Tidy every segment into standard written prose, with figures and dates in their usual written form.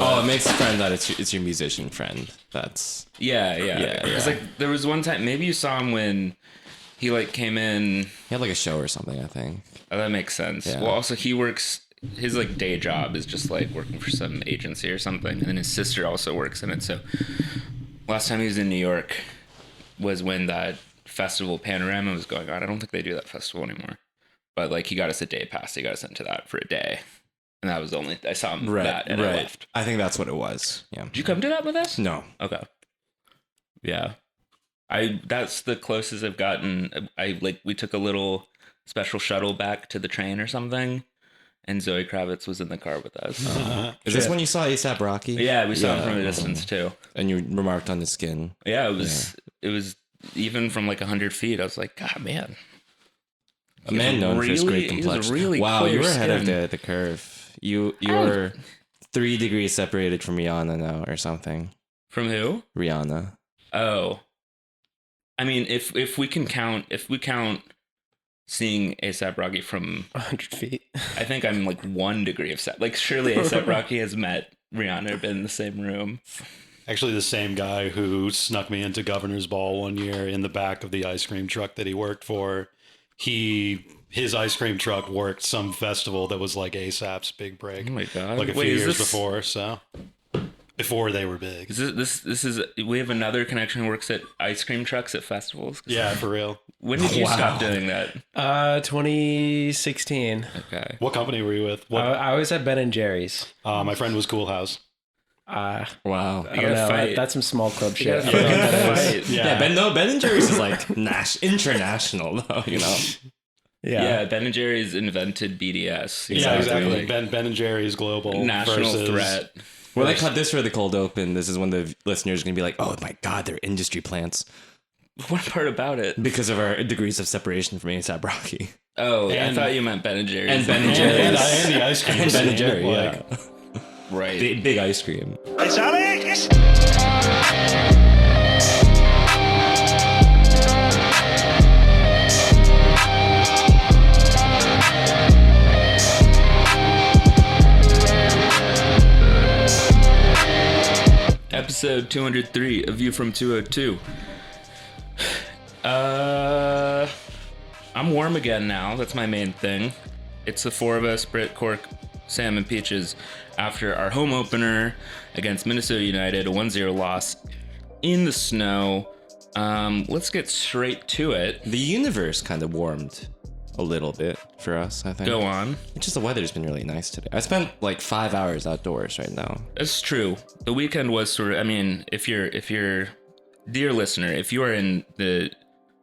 But, it makes a friend that it's your musician friend. That's yeah. It's like there was one time, maybe you saw him when he like came in. he had like a show or something, I think. Oh, that makes sense. Yeah. Well, also he works. His like day job is just like working for some agency or something, and then his sister also works in it. So last time he was in New York was when that festival Panorama was going on. I don't think they do that festival anymore. But like he got us a day pass. He got us into that for a day. And that was the only I saw him that and I left. I think that's what it was. Yeah. Did you come to that with us? No. Okay. Yeah. That's the closest I've gotten. We took a little special shuttle back to the train or something, and Zoe Kravitz was in the car with us. Is this when you saw A$AP Rocky? Yeah, we saw him from a distance too. And you remarked on the skin. Yeah, it was even from like 100 feet. I was like, God, man. A man known for his great complexion. Really wow, you were ahead skin. of the curve. You were 3 degrees separated from Rihanna now or something. From who? Rihanna. Oh. I mean, if we count seeing A$AP Rocky from 100 feet. I think I'm like 1 degree of like surely A$AP Rocky has met Rihanna or been in the same room. Actually, the same guy who snuck me into Governor's Ball one year in the back of the ice cream truck that he worked for. His ice cream truck worked some festival that was like A$AP's big break. Oh my God. Like a few years before, so before they were big. This is we have another connection who works at ice cream trucks at festivals. Yeah, for real. When did you stop doing that? 2016. Okay. What company were you with? I was at Ben and Jerry's. My friend was Cool House. Wow. I don't know. Fight. That's some small club shit. Fight. Yeah, Ben and Jerry's is like international though, you know. Yeah, Ben & Jerry's invented BDS. Yeah, exactly. Ben and Jerry's global national threat. Well, they cut this for the cold open. This is when the listeners are going to be like, oh my God, they're industry plants. What part about it? Because of our degrees of separation from A$AP Rocky. Oh, I thought you meant Ben & Jerry's. And Ben & Jerry's. And the ice cream. And Ben & Jerry, yeah. Right. Big ice cream. It's Alex! Episode 203, A View from 202. I'm warm again now. That's my main thing. It's the four of us, Brit, Cork, Sam, and Peaches, after our home opener against Minnesota United, a 1-0 loss in the snow. Let's get straight to it. The universe kind of warmed a little bit for us, I think. Go on. It's just the weather's been really nice today. I spent like 5 hours outdoors right now. It's true. The weekend was sort of, I mean, if you're, dear listener, if you are in the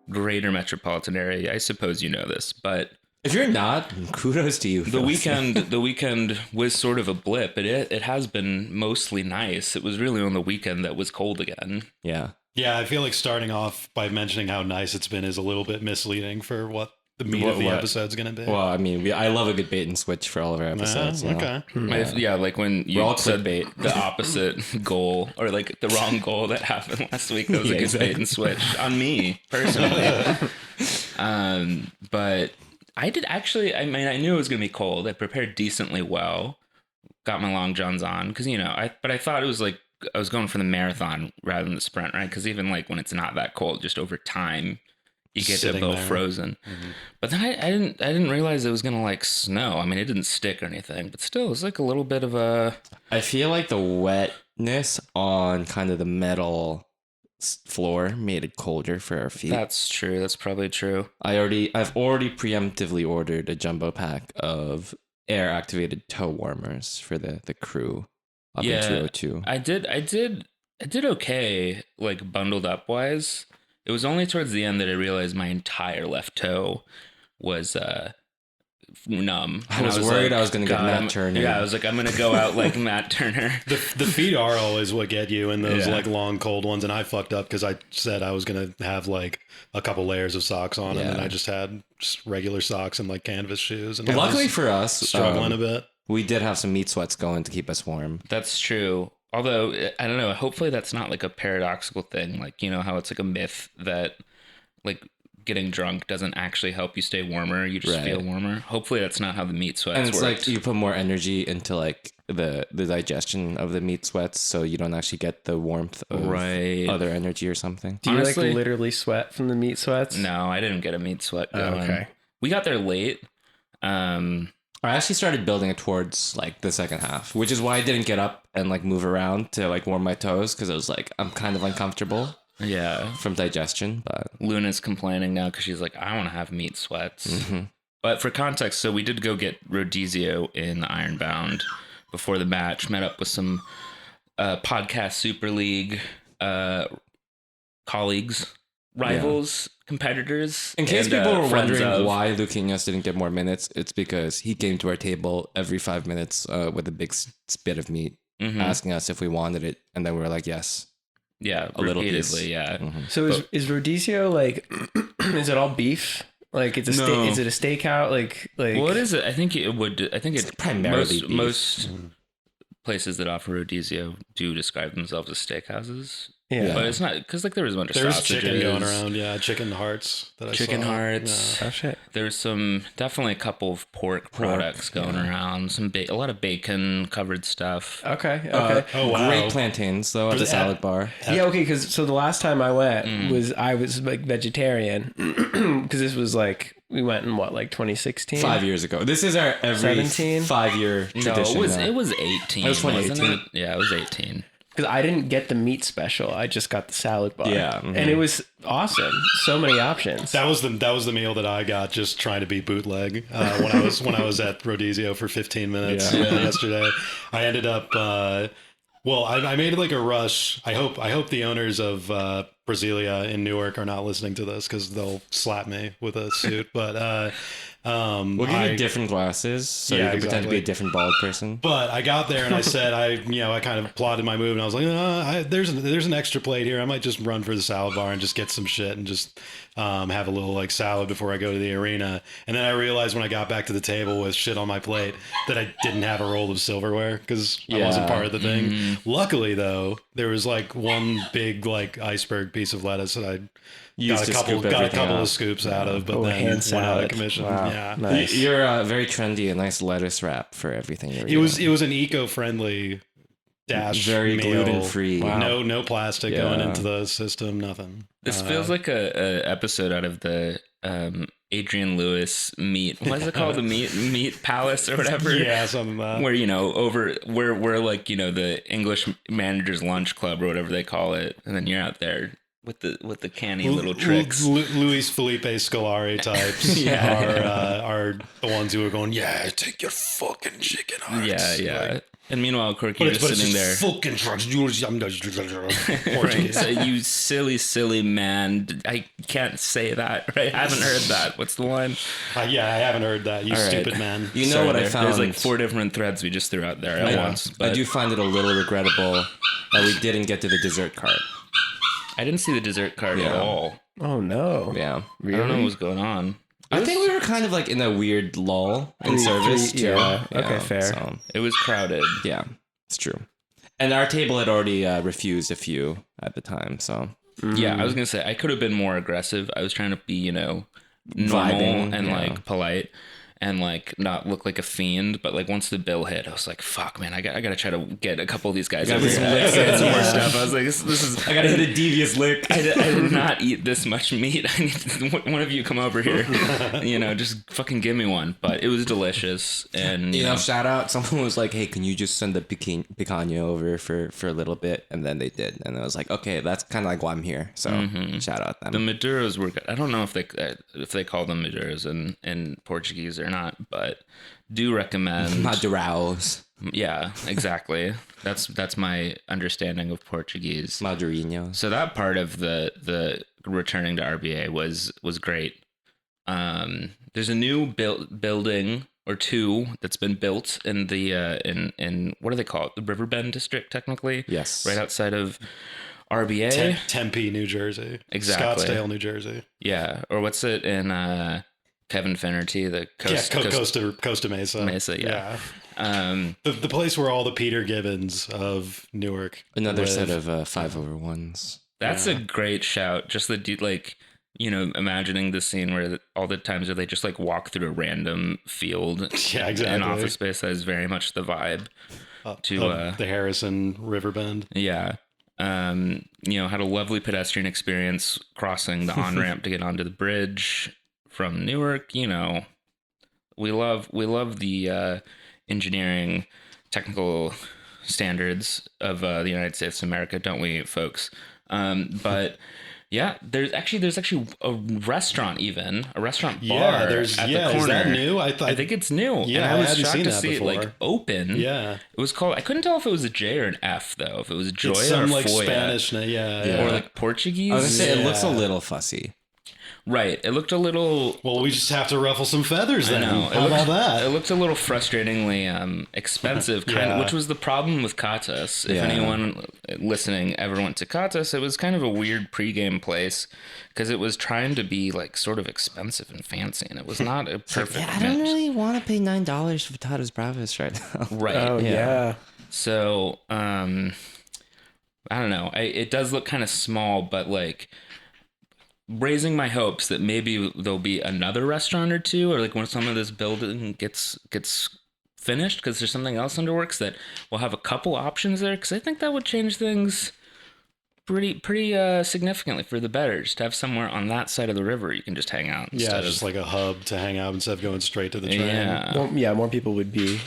greater metropolitan area, I suppose you know this, but if you're not, kudos to you. The weekend was sort of a blip, but it has been mostly nice. It was really on the weekend that was cold again. Yeah. Yeah, I feel like starting off by mentioning how nice it's been is a little bit misleading for what the meat of the episode's going to be. Well, I mean, I love a good bait and switch for all of our episodes. Okay. Yeah, like when you said the opposite goal or like the wrong goal that happened last week. That was a good bait and switch on me personally. But I did actually, I mean, I knew it was going to be cold. I prepared decently well. Got my long johns on because, you know, but I thought it was like I was going for the marathon rather than the sprint, right? Because even like when it's not that cold, just over time, you get a little frozen. Mm-hmm. But then I didn't realize it was gonna like snow. I mean, it didn't stick or anything, but still, it was like a little bit of a. I feel like the wetness on kind of the metal floor made it colder for our feet. That's true. That's probably true. I've already preemptively ordered a jumbo pack of air activated toe warmers for the crew up in 202. I did okay, like bundled up wise. It was only towards the end that I realized my entire left toe was numb. I was worried I was going to get Matt Turner. Yeah, I was like, I'm going to go out like Matt Turner. The feet are always what get you in those like long cold ones. And I fucked up because I said I was going to have like a couple layers of socks on and then I just had regular socks and like canvas shoes. And luckily for us, struggling a bit. We did have some meat sweats going to keep us warm. That's true. Although, I don't know, hopefully that's not like a paradoxical thing. Like, you know how it's like a myth that like getting drunk doesn't actually help you stay warmer. You just Right. feel warmer. Hopefully that's not how the meat sweats And it's works. like you put more energy into like the digestion of the meat sweats, so you don't actually get the warmth of Right. other energy or something. Do you Honestly- like literally sweat from the meat sweats? No, I didn't get a meat sweat Oh, going. okay. We got there late. I actually started building it towards like the second half, which is why I didn't get up and like move around to like warm my toes, because I was like, I'm kind of uncomfortable Yeah. from digestion. But Luna's complaining now because she's like, I want to have meat sweats. Mm-hmm. But for context, so we did go get rodizio in Ironbound before the match. Met up with some podcast Super League colleagues, rivals, competitors. in case and, people were friends wondering of. why Luquinhas didn't get more minutes, it's because he came to our table every 5 minutes with a big spit of meat, Mhm. asking us if we wanted it, and then we were like, yes. Yeah, a little piece. repeatedly, yeah. So is rodizio like? Is it all beef? Like it's a No. is it a steakout? Like What is it? I think it would. I think It's it's primarily beef. most places that offer rodizio do describe themselves as steakhouses. yeah. But it's not because like there was a bunch of There's sausages, chicken going around. Yeah, chicken hearts. That I chicken saw. hearts. Oh shit. There's some definitely a couple of pork products going around. Some a lot of bacon covered stuff. Okay. Okay. Oh wow. Great plantains though at the salad bar. Yeah, okay, because so the last time I went I was like vegetarian because this was like we went in what like 2016. 5 years ago. This is our every 17? 5-year No, tradition. it was 18. It was wasn't 2018. it? Yeah, it was 18. Because I didn't get the meat special. I just got the salad bar. Yeah, mhm. and it was awesome. So many options. That was the meal that I got just trying to be bootleg when I was at Rodizio for 15 minutes yesterday. I ended up I made it like a rush. I hope the owners of Brasilia in Newark are not listening to this because they'll slap me with a suit. But We'll give you different glasses so you Yeah, can pretend to be a exactly. different bald person. But I got there and I said, I kind of plotted my move and I was like, there's an extra plate here. I might just run for the salad bar and just get some shit and just have a little like salad before I go to the arena. And then I realized when I got back to the table with shit on my plate that I didn't have a roll of silverware because I wasn't part of the thing. Luckily though, there was like one big like iceberg piece of lettuce that I got a couple of scoops out of, but then hand went out of salad. commission. Wow. Yeah. Nice. You're very trendy, a nice lettuce wrap for everything. You're It was an eco-friendly dash very meal. gluten-free. Wow. No plastic Yeah. going into the system. Nothing. This feels like a episode out of the Adrian Lewis meat. What is it called? The meat palace or whatever. Yeah, something like that. Where where like the English managers lunch club or whatever they call it, and then you're out there with the canny little tricks. Luis Felipe Scolari types Yeah. are the ones who are going, yeah, take your fucking chicken hearts. Yeah. Like, And meanwhile, Cork, but you're it's just sitting there. fucking trucks. Right. Portuguese. So you silly man. I can't say that, right? I haven't heard that. What's the line? Yeah, I haven't heard that. You All right. stupid man. You know Sorry, what I found? There's like 4 different threads we just threw out there at once. I But do find it a little regrettable that we didn't get to the dessert cart. I didn't see the dessert card at Yeah. all. Oh no. Yeah. I don't know what was going on. I think we were kind of like in a weird lull in service too. yeah. Okay, fair. So, It was crowded. yeah, it's true. And our table had already refused a few at the time, so Yeah, I was gonna say I could have been more aggressive. I was trying to be, normal Vibing, and yeah. like polite and like not look like a fiend. But like once the bill hit, I was like, "Fuck, man! I gotta try to get a couple of these guys over here. I gotta get some more stuff." I was like, "This is." I gotta hit a devious lick. I did not eat this much meat. I need one of you come over here. Just fucking give me one. But it was delicious, and Shout out. Someone was like, "Hey, can you just send the picanha over for a little bit?" And then they did, and I was like, "Okay, that's kind of like why I'm here." So shout out them. the Maduros were good. I don't know if they call them Maduros in Portuguese or not, but do recommend. Maduraos, Yeah, exactly. That's my understanding of Portuguese. Madurinos. So that part of the returning to RBA was great. There's a new building or two that's been built in the in what do they call it? The Riverbend district, technically. Yes. Right outside of RBA. Tempe, New Jersey. Exactly. Scottsdale, New Jersey. Yeah, or what's it in Kevin Finnerty, the Costa Mesa. Mesa, yeah. The place where all the Peter Gibbons of Newark Another live. set of 5/1s. That's a great shout. Just the like imagining the scene where all the times where they just like walk through a random field Yeah, exactly. in Office Space. That is very much the vibe to the Harrison Riverbend. yeah. Had a lovely pedestrian experience crossing the on-ramp to get onto the bridge from Newark. We love the engineering technical standards of the United States of America, don't we, folks? But yeah, there's actually a restaurant bar at the corner. Is that new? I think it's new. Yeah, and I was hadn't shocked seen to that see before. it like open. Yeah, it was called. I couldn't tell if it was a J or an F though. If it was Joy it's or some like Foya, Spanish. Yeah. or like Portuguese. I was gonna say it looks a Yeah. little fussy. Right. It looked a little. Well, we just have to ruffle some feathers then. know. How about that? It looked a little frustratingly expensive, Yeah. which was the problem with Katas. If Yeah. anyone listening ever went to Katas, it was kind of a weird pregame place because it was trying to be like sort of expensive and fancy, and it was not a perfect Yeah, I don't mix. really want to pay $9 for Tatas Bravas right now. Right. Oh yeah. So, I don't know. It does look kind of small, but like raising my hopes that maybe there'll be another restaurant or two, or like when some of this building gets finished, because there's something else under works, that we'll have a couple options there. Because I think that would change things pretty significantly for the better. Just to have somewhere on that side of the river you can just hang out. Yeah, Instead just of, like a hub to hang out instead of going straight to the train. yeah. Well, yeah, more people would be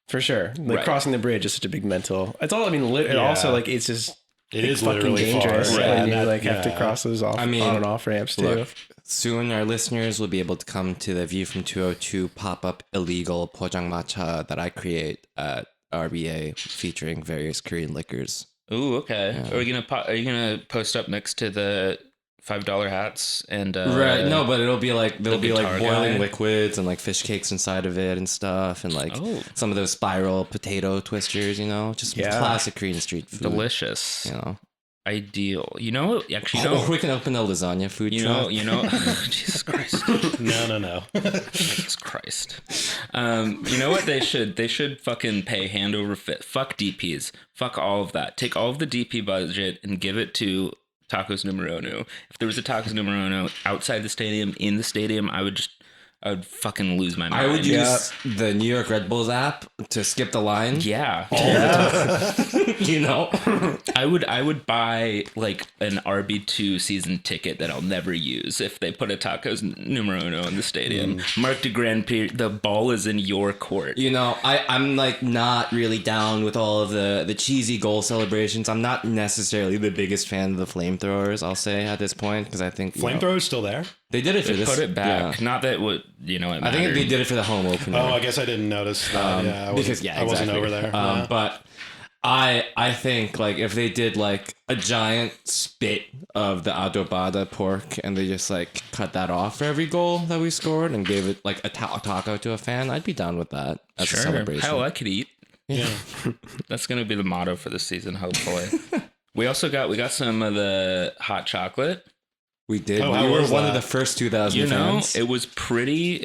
for sure. Like Right. crossing the bridge is such a big mental. It's all. I mean, and Yeah. also like it's just It is fucking literally dangerous far. when Yeah, you that- like have to yeah. cross those off. I mean, on and off ramps too. Look, soon our listeners will be able to come to the View from 202 pop-up illegal pojangmatcha that I create at RBA featuring various Korean liquors. Ooh, okay. Yeah. Are you gonna post up next to the $5 hats and Right, no, but it'll be like there'll be like guitar boiling guy? liquids and like fish cakes inside of it and stuff, and like Oh. some of those spiral potato twisters, just Yeah. classic Korean street food. delicious, ideal. Or we can open a lasagna food truck. Jesus Christ. No. Jesus Christ. You know what they should? They should fucking pay hand over fist. Fuck DPs. Fuck all of that. Take all of the DP budget and give it to Tacos Numero Uno. If there was a Tacos Numero Uno outside the stadium, in the stadium, I would fucking lose my mind. I would use the New York Red Bulls app to skip the line. Yeah. I would buy like an RB2 season ticket that I'll never use if they put a Tacos Numero Uno in the stadium. Marc de Grand Prix, the ball is in your court. I'm like not really down with all of the cheesy goal celebrations. I'm not necessarily the biggest fan of the flamethrowers, I'll say at this point, because I think Flamethrower's still there? they did it for They this. put it back. Yeah. Not that would it I think they did it for the home opener. Oh, I guess I didn't notice that. I wasn't over there. Yeah. But I think like if they did like a giant spit of the adobada pork and they just like cut that off for every goal that we scored and gave it like a taco to a fan, I'd be down with that as a celebration. Hell, I could eat. Yeah. That's gonna be the motto for the season, hopefully. we got some of the hot chocolate. We did. Oh, we how were was one that? of the first 2,000 fans. It was pretty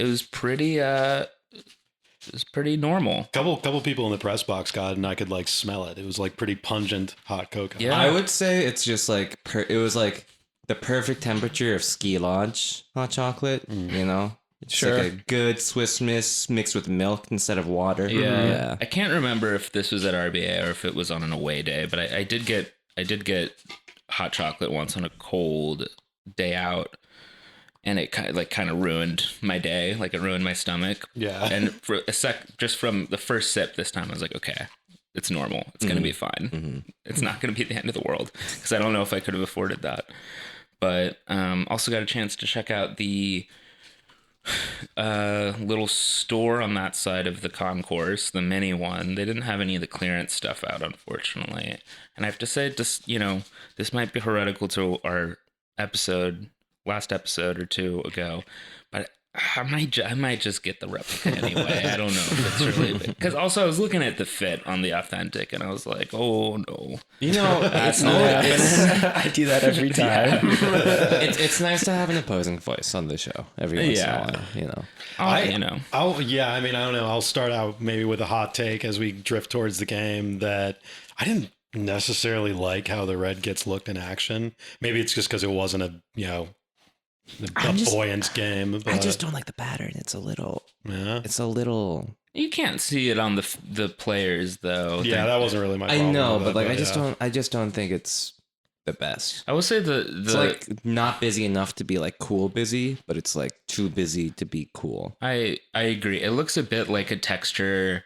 normal. Couple people in the press box got it, and I could like smell it. It was like pretty pungent hot cocoa. Yeah. I would say it's just like it was like the perfect temperature of ski lodge hot chocolate. It's Sure. like a good Swiss Miss mixed with milk instead of water. Yeah. I can't remember if this was at RBA or if it was on an away day, but I did get hot chocolate once on a cold day out, and it kind of ruined my day. Like it ruined my stomach. Yeah. And for a sec, just from the first sip this time, I was like, okay, it's normal. It's gonna be fine. It's not gonna be the end of the world, because I don't know if I could have afforded that. But also got a chance to check out the little store on that side of the concourse, the mini one. They didn't have any of the clearance stuff out, unfortunately. And I have to say, just this might be heretical to our last episode or two ago, but I might just get the replica anyway. I don't know if it's really big. Because also I was looking at the fit on the authentic and I was like, oh no. That's not happening. I do that every time. It's nice to have an opposing voice on the show every once in a while, I don't know. I'll start out maybe with a hot take as we drift towards the game that I didn't necessarily like how the Red Gets looked in action. Maybe it's just because it wasn't a a buoyant game. But, I just don't like the pattern. It's a little. You can't see it on the players though. Yeah, that wasn't really my problem. I know, with but it, like yeah. I just don't think it's the best. I will say It's like not busy enough to be like cool busy, but it's like too busy to be cool. I agree. It looks a bit like a texture.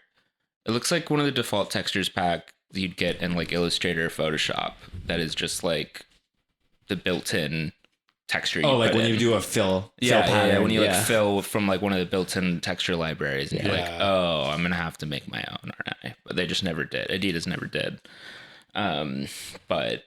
It looks like one of the default textures pack you'd get in like Illustrator or Photoshop. That is just like the built-in texture. Oh, like put when in. you do a fill Yeah, when you like yeah. fill from like one of the built-in texture libraries, and you're like, Yeah. oh, I'm gonna have to make my own, aren't I? But they just never did. Adidas never did. But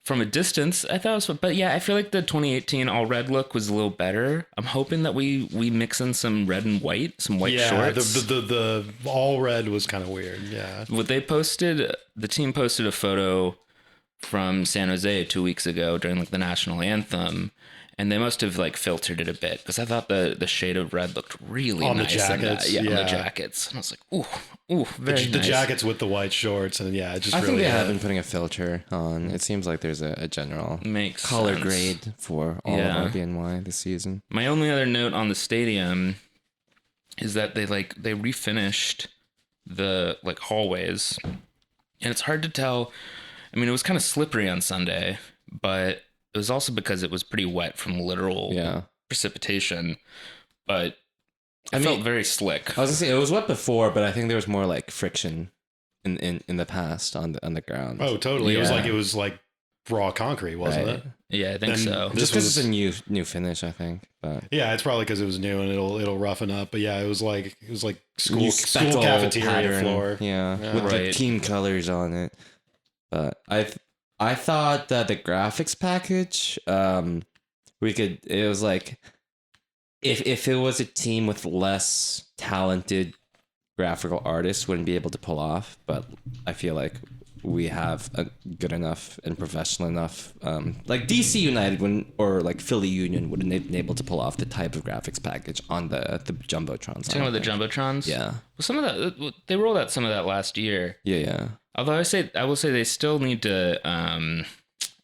from a distance, I thought it was fun. But yeah, I feel like the 2018 all red look was a little better. I'm hoping that we mix in some red and white, some white shorts. The all red was kind of weird. Yeah. What they posted, the team posted a photo from San Jose 2 weeks ago during like the national anthem, and they must have like filtered it a bit because I thought the shade of red looked really On the nice in that. jackets, on the yeah. jackets. And I was like, ooh, very The nice. jackets with the white shorts, and yeah, it just I really think they had- have been putting a filter on. It seems like there's a general Makes color sense. grade for all Yeah. of RBNY this season. My only other note on the stadium is that they refinished the like hallways, and it's hard to tell. I mean, it was kind of slippery on Sunday, but it was also because it was pretty wet from literal Yeah. precipitation. But I it felt mean- very slick. I was gonna say it was wet before, but I think there was more like friction in the past on the ground. Oh, totally. Yeah. It was like raw concrete, wasn't Right. it? Yeah, I think Then so. this Just because was- it's a new finish, I think. But Yeah, it's probably because it was new and it'll roughen up. But yeah, it was like new school cafeteria pattern, floor. yeah, Yeah. with the Right. team colors on it. But I thought that the graphics package, it was like if it was a team with less talented graphical artists, wouldn't be able to pull off. But I feel like we have a good enough and professional enough, like DC United wouldn't, or like Philly Union wouldn't have been able to pull off the type of graphics package on the jumbotrons. Talking about the jumbotrons. Yeah, Well, some of that they rolled out some of that last year. yeah. Although I will say they still need to. I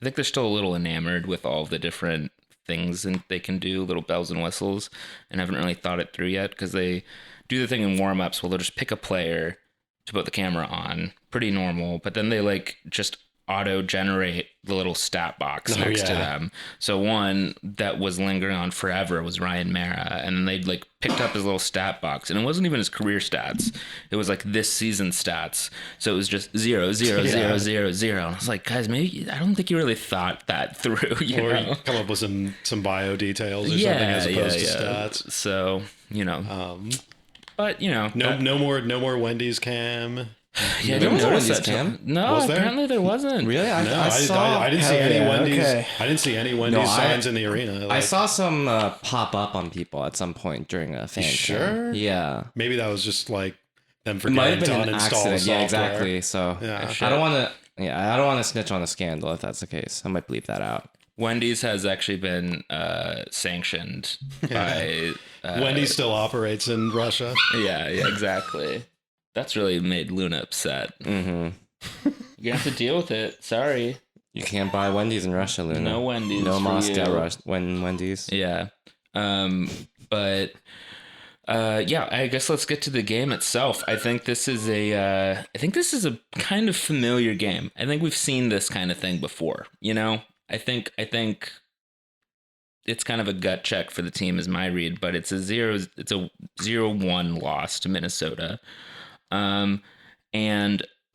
think they're still a little enamored with all the different things and they can do, little bells and whistles, and haven't really thought it through yet because they do the thing in warm-ups where they'll just pick a player to put the camera on, pretty normal, but then they like just auto generate the little stat box next to them. So one that was lingering on forever was Ryan Mara, and then they'd like picked up his little stat box, and it wasn't even his career stats, it was like this season stats. So it was just 0 0 0 0 0, and I was like, guys, maybe I don't think you really thought that through, you Or know? come up with some bio details or something as opposed to stats. So but No more Wendy's cam. yeah, I There didn't was a notice Wendy's that. cam? No, Was there? apparently there wasn't. Really? No, I saw. I didn't see hell any yeah, Wendy's. okay. I didn't see any Wendy's signs in the arena. I saw some pop up on people at some point during a fan. Sure? cam. Yeah. Maybe that was just like them It might have forgetting been to an uninstall the accident. software. Yeah, exactly. So Yeah. I don't want to. Yeah, I don't want to snitch on a scandal if that's the case. I might bleep that out. Wendy's has actually been sanctioned by. Wendy's still operates in Russia. Yeah, exactly. That's really made Luna upset. Mm-hmm. You have to deal with it. Sorry. You can't buy Wendy's in Russia, Luna. No Wendy's. No for Moscow you. Wendy's. Yeah. But yeah, I guess let's get to the game itself. I think this is a kind of familiar game. I think we've seen this kind of thing before, you know? I think it's kind of a gut check for the team is my read, but it's a 0-1 loss to Minnesota. And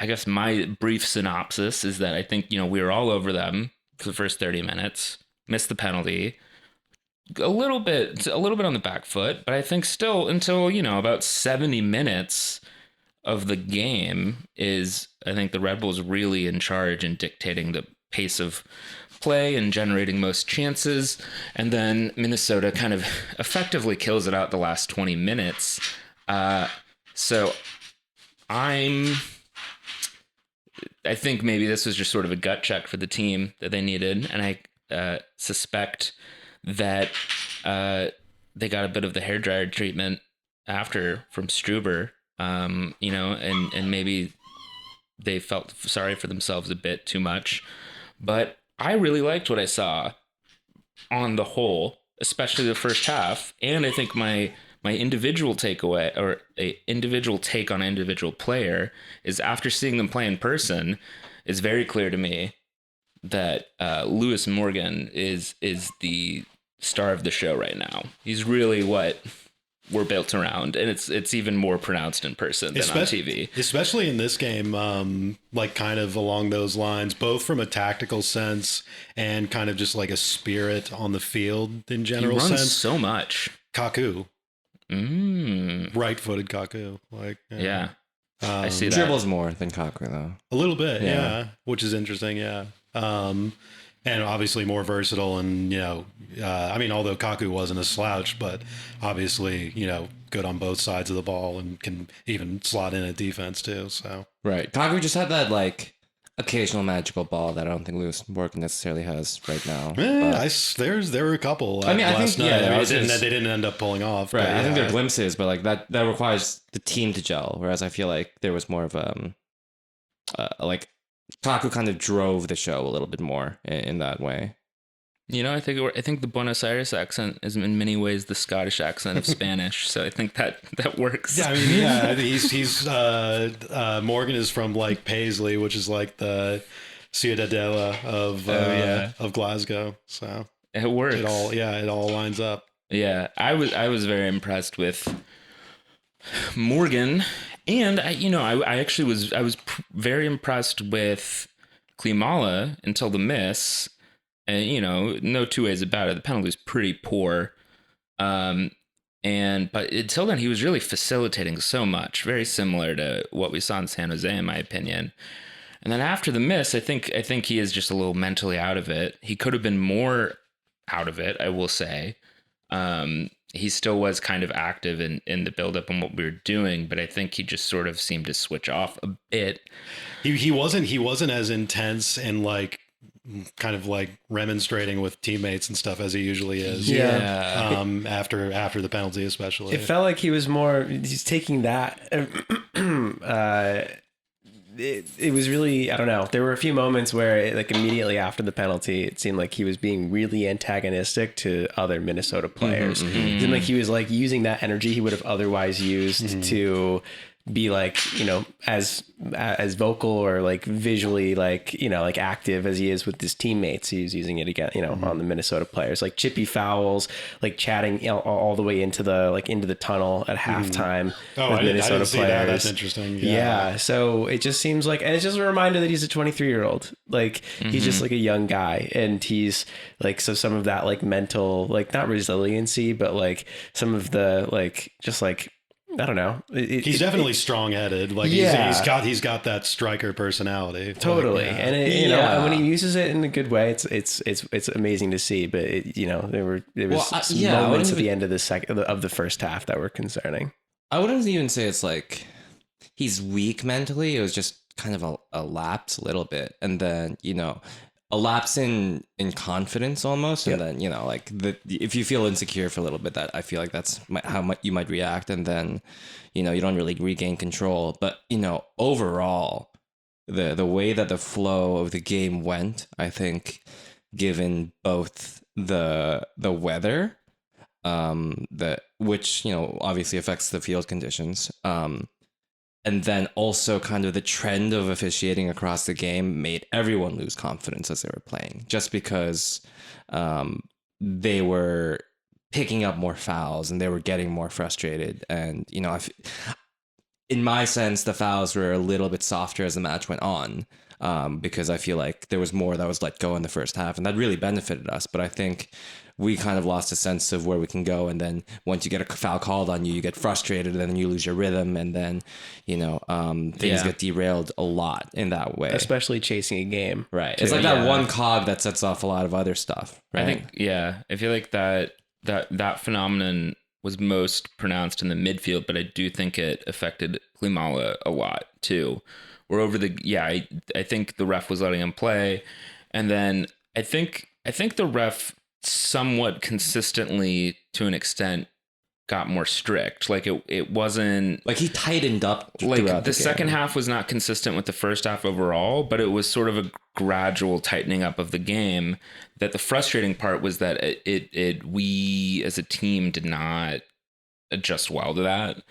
I guess my brief synopsis is that I think, we were all over them for the first 30 minutes, missed the penalty, a little bit on the back foot, but I think still until, about 70 minutes of the game I think the Red Bulls really in charge and dictating the pace of play and generating most chances. And then Minnesota kind of effectively kills it out the last 20 minutes. So I think maybe this was just sort of a gut check for the team that they needed. And I suspect that they got a bit of the hairdryer treatment after from Struber, and maybe they felt sorry for themselves a bit too much. But I really liked what I saw on the whole. especially the first half. And I think my individual takeaway, or a individual take on an individual player, is after seeing them play in person, it's very clear to me that Lewis Morgan is the star of the show right now. He's really what we're built around, and it's even more pronounced in person than on TV. Especially in this game, like kind of along those lines, both from a tactical sense and kind of just like a spirit on the field in general He runs sense. so much. Kaku. Right-footed Kaku. Like Yeah. I see that. Dribbles more than Kaku, though. A little bit, Yeah. yeah, which is interesting, yeah. And obviously more versatile, and I mean, although Kaku wasn't a slouch, but obviously good on both sides of the ball and can even slot in at defense too. So Right. Kaku just had that like occasional magical ball that I don't think Lewis Morgan necessarily has right now. there were a couple. I mean, I last think night. yeah, they didn't end up pulling off. Right. But, I think yeah. they're glimpses, but like that requires the team to gel. Whereas I feel like there was more of like Kaku kind of drove the show a little bit more in that way. I think the Buenos Aires accent is in many ways the Scottish accent of Spanish, so I think that works. Yeah, I mean, yeah, he's Morgan is from like Paisley, which is like the Ciudadela of Glasgow. So it works. It all lines up. Yeah, I was very impressed with Morgan, and I actually was very impressed with Klimala until the miss. And no two ways about it. The penalty was pretty poor. But until then, he was really facilitating so much, very similar to what we saw in San Jose, in my opinion. And then after the miss, I think he is just a little mentally out of it. He could have been more out of it, I will say. He still was kind of active in the buildup and what we were doing, but I think he just sort of seemed to switch off a bit. He wasn't as intense and like kind of like remonstrating with teammates and stuff as he usually is. Yeah. After the penalty, especially. It felt like he's taking that. It was really, I don't know. There were a few moments where like immediately after the penalty, it seemed like he was being really antagonistic to other Minnesota players. It seemed like he was like using that energy he would have otherwise used to be like, as vocal or like visually like, like active as he is with his teammates. He was using it again, on the Minnesota players, like chippy fouls, like chatting all the way into the tunnel at halftime. I didn't see that. That's interesting. Yeah. So it just seems like, and it's just a reminder that he's a 23-year-old. Like he's just like a young guy, and he's like, so some of that like mental, like not resiliency, but like some of the like, just like, I don't know. He's definitely strong-headed. Like he's got that striker personality. Totally, Like, and and when he uses it in a good way, it's amazing to see. But there was moments at the end of the first half that were concerning. I wouldn't even say it's like he's weak mentally. It was just kind of a lapse a little bit, and then a lapse in confidence almost, and then like if you feel insecure for a little bit, that I feel like that's how you might react, and then you don't really regain control. But overall, the way that the flow of the game went, I think, given both the weather, which obviously affects the field conditions, and then also kind of the trend of officiating across the game made everyone lose confidence as they were playing, just because they were picking up more fouls and they were getting more frustrated. And, in my sense, the fouls were a little bit softer as the match went on, because I feel like there was more that was let go in the first half, and that really benefited us. But I think we kind of lost a sense of where we can go. And then once you get a foul called on you, you get frustrated, and then you lose your rhythm. And then, things get derailed a lot in that way. Especially chasing a game. Right. It's like that one cog that sets off a lot of other stuff. Right? I feel like that phenomenon was most pronounced in the midfield, but I do think it affected Klimala a lot too. We're over I think the ref was letting him play. And then I think the ref somewhat consistently, to an extent, got more strict. Like it wasn't Like he tightened up like throughout the game. second half was not consistent with the first half overall, but it was sort of a gradual tightening up of the game. That the frustrating part was that we as a team did not adjust well to that.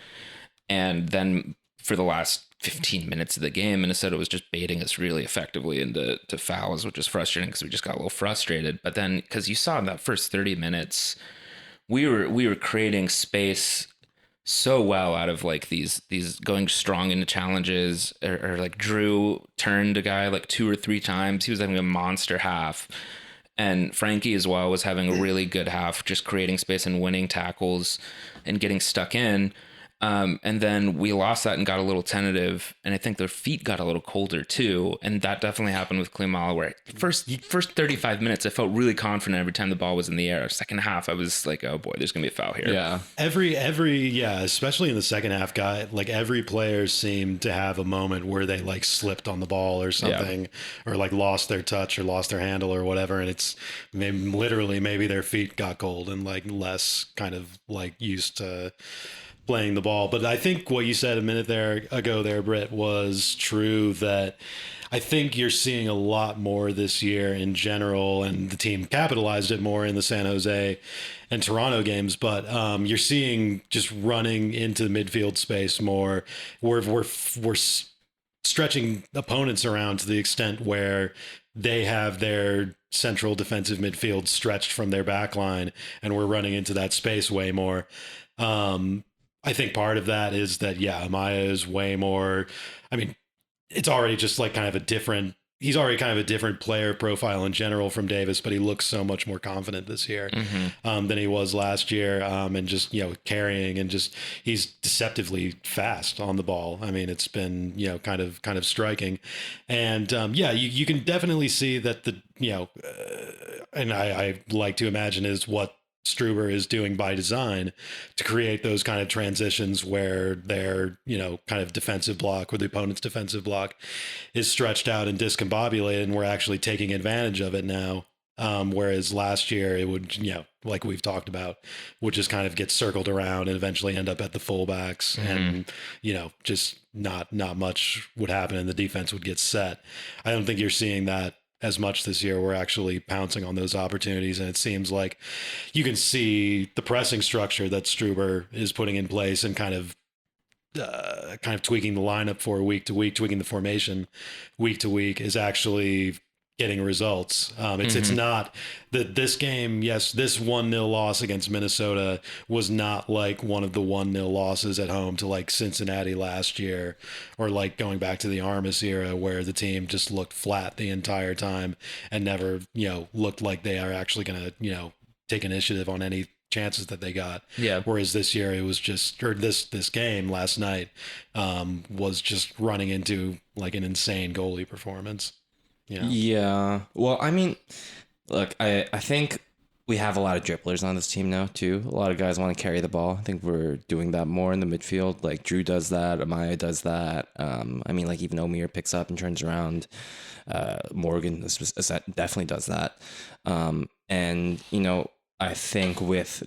And then for the last 15 minutes of the game, Minnesota was just baiting us really effectively into fouls, which is frustrating because we just got a little frustrated. But then, because you saw in that first 30 minutes, we were creating space so well out of like these going strong into challenges, or like Drew turned a guy like 2 or 3 times. He was having a monster half. And Frankie as well was having a really good half, just creating space and winning tackles and getting stuck in. And then we lost that and got a little tentative, and I think their feet got a little colder too. And that definitely happened with Klimala, where first 35 minutes, I felt really confident every time the ball was in the air. Second half, I was like, oh boy, there's gonna be a foul here. Yeah. Especially in the second half, like every player seemed to have a moment where they like slipped on the ball or something, or like lost their touch or lost their handle or whatever. And it's maybe their feet got cold and like less kind of like used to playing the ball. But I think what you said a minute ago there, Brit, was true, that I think you're seeing a lot more this year in general, and the team capitalized it more in the San Jose and Toronto games. But you're seeing just running into midfield space more. We're stretching opponents around to the extent where they have their central defensive midfield stretched from their back line, and we're running into that space way more. I think part of that is that, Amaya is way more, I mean, it's already just like he's already kind of a different player profile in general from Davis, but he looks so much more confident this year than he was last year. And just, carrying, and just, he's deceptively fast on the ball. I mean, it's been, kind of striking. And you can definitely see that and I like to imagine is what Struber is doing by design to create those kind of transitions where their, kind of defensive block, or the opponent's defensive block, is stretched out and discombobulated, and we're actually taking advantage of it now. Whereas last year it would, like we've talked about, would just kind of get circled around and eventually end up at the fullbacks, and, just not much would happen and the defense would get set. I don't think you're seeing that as much this year. We're actually pouncing on those opportunities, and it seems like you can see the pressing structure that Struber is putting in place, and kind of tweaking the lineup for week to week, tweaking the formation week to week, is actually getting results. It's not that this game, this 1-0 loss against Minnesota was not like one of the 1-0 losses at home to like Cincinnati last year, or like going back to the Armas era, where the team just looked flat the entire time and never, looked like they are actually going to, take initiative on any chances that they got. Yeah. Whereas this year it was just, or this game last night was just running into like an insane goalie performance. Yeah. Well, I mean, look, I think we have a lot of dribblers on this team now too. A lot of guys want to carry the ball. I think we're doing that more in the midfield. Like Drew does that, Amaya does that. I mean, like even Omir picks up and turns around. Morgan definitely does that. And I think with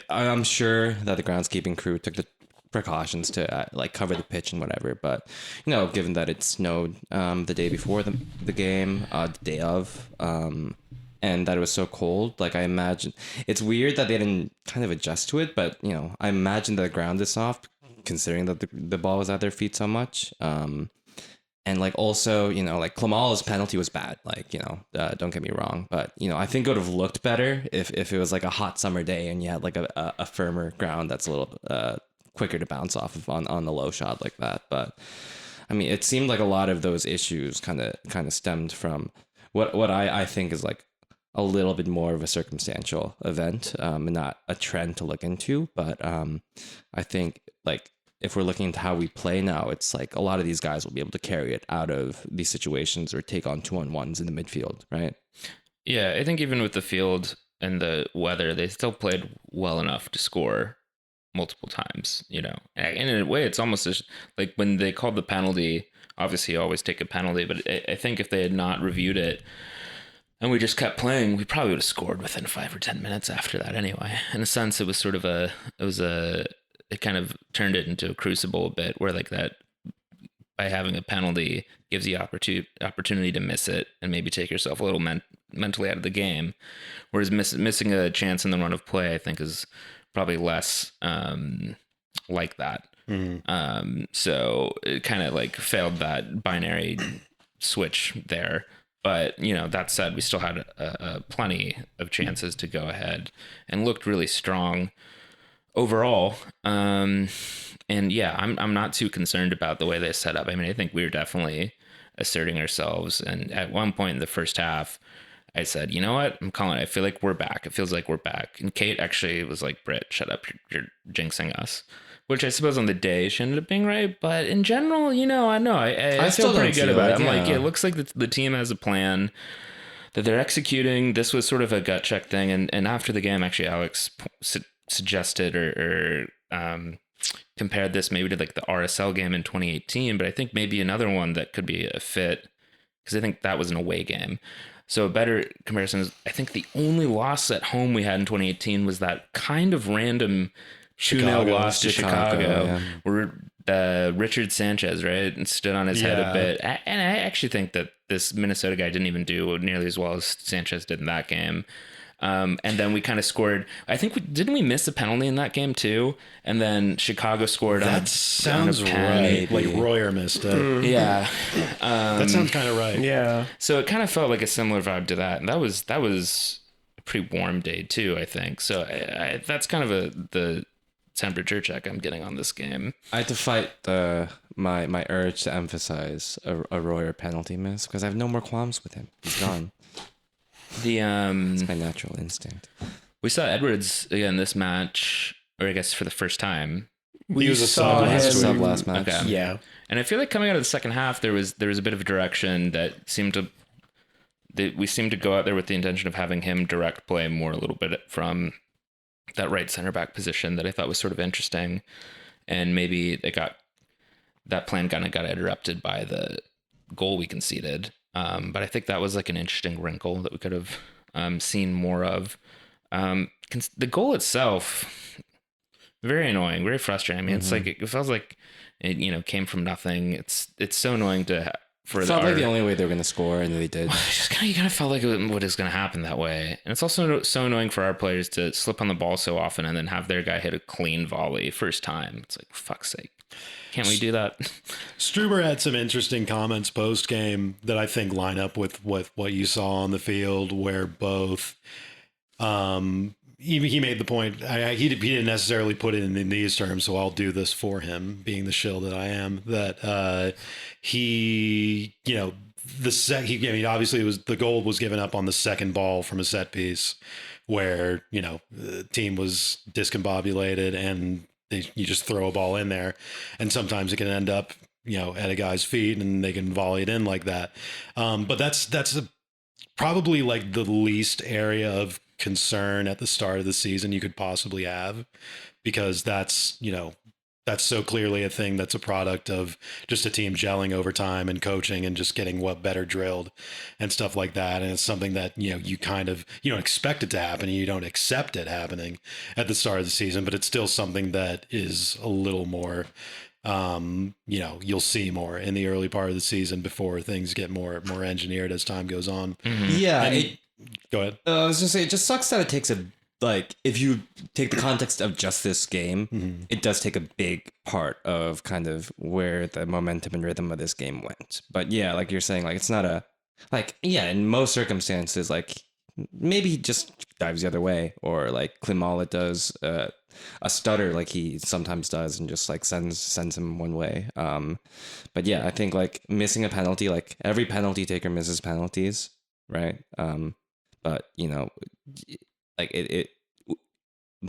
I'm sure that the groundskeeping crew took the precautions to like cover the pitch and whatever, but given that it snowed the day before the game, the day of, and that it was so cold, like I imagine it's weird that they didn't kind of adjust to it, but I imagine that the ground is soft considering that the ball was at their feet so much. And like also, like Klimala's penalty was bad. Like, don't get me wrong, but I think it would have looked better if it was like a hot summer day and you had like a firmer ground that's a little quicker to bounce off of on the low shot like that. But I mean, it seemed like a lot of those issues kind of stemmed from what I think is like a little bit more of a circumstantial event, and not a trend to look into. But I think like if we're looking into how we play now, it's like a lot of these guys will be able to carry it out of these situations or take on 2-on-1s in the midfield, right? Yeah, I think even with the field and the weather, they still played well enough to score multiple times, and in a way it's almost like when they called the penalty, obviously you always take a penalty, but I think if they had not reviewed it, and we just kept playing, we probably would have scored within 5 or 10 minutes after that anyway. In a sense, it was sort of it kind of turned it into a crucible a bit, where like that, by having a penalty gives you opportunity to miss it and maybe take yourself a little mentally out of the game. Whereas missing a chance in the run of play, I think, is probably less like that. So it kind of like failed that binary switch there. But, that said, we still had plenty of chances to go ahead and looked really strong overall. And yeah, I'm not too concerned about the way they set up. I mean, I think we were definitely asserting ourselves. And at one point in the first half, I said, you know what? I'm calling it. I feel like we're back. It feels like we're back. And Kate actually was like, Brit, shut up. You're jinxing us. Which I suppose on the day she ended up being right. But in general, I know. I feel pretty good about it. I'm like, it looks like the team has a plan that they're executing. This was sort of a gut check thing. And after the game, actually, Alex suggested or compared this maybe to like the RSL game in 2018. But I think maybe another one that could be a fit, because I think that was an away game. So a better comparison is, I think the only loss at home we had in 2018 was that kind of random 2-0 loss to Chicago, where Richard Sanchez, right, and stood on his head a bit. And I actually think that this Minnesota guy didn't even do nearly as well as Sanchez did in that game. And then we kind of scored. I think didn't we miss a penalty in that game too? And then Chicago scored. That sounds right. Like Royer missed it. Yeah, that sounds kind of right. Yeah. So it kind of felt like a similar vibe to that, and that was a pretty warm day too, I think. So that's kind of the temperature check I'm getting on this game. I had to fight my urge to emphasize a Royer penalty miss because I have no more qualms with him. He's gone. It's my natural instinct. We saw Edwards again this match, or I guess for the first time. He was a sub last match. Okay. Yeah. And I feel like coming out of the second half, there was a bit of a direction that we seemed to go out there with the intention of having him direct play more a little bit from that right center back position that I thought was sort of interesting. And maybe that plan kind of got interrupted by the goal we conceded. But I think that was like an interesting wrinkle that we could have seen more of. The goal itself, very annoying, very frustrating. I mean, it's like it feels like it came from nothing. It's so annoying for felt like the only way they were going to score, and they did. You kind of felt like what is going to happen that way, and it's also so annoying for our players to slip on the ball so often and then have their guy hit a clean volley first time. It's like, fuck's sake. Can't we do that? Struber had some interesting comments post game that I think line up with what you saw on the field, where both he made the point. He didn't necessarily put it in these terms, so I'll do this for him, being the shill that I am. That obviously the goal was given up on the second ball from a set piece, where the team was discombobulated and you just throw a ball in there, and sometimes it can end up, at a guy's feet and they can volley it in like that. But that's probably like the least area of concern at the start of the season you could possibly have, because that's so clearly a thing that's a product of just a team gelling over time and coaching and just getting better drilled and stuff like that. And it's something that, you kind of, you don't expect it to happen and you don't accept it happening at the start of the season, but it's still something that is a little more, you'll see more in the early part of the season before things get more engineered as time goes on. Mm-hmm. Yeah. Go ahead. I was just saying, it just sucks that it takes if you take the context of just this game, it does take a big part of kind of where the momentum and rhythm of this game went. But yeah, like you're saying, like it's not in most circumstances, like maybe he just dives the other way, or like Klimala does a stutter like he sometimes does and just like sends him one way. But yeah, I think like missing a penalty, like every penalty taker misses penalties, right? But like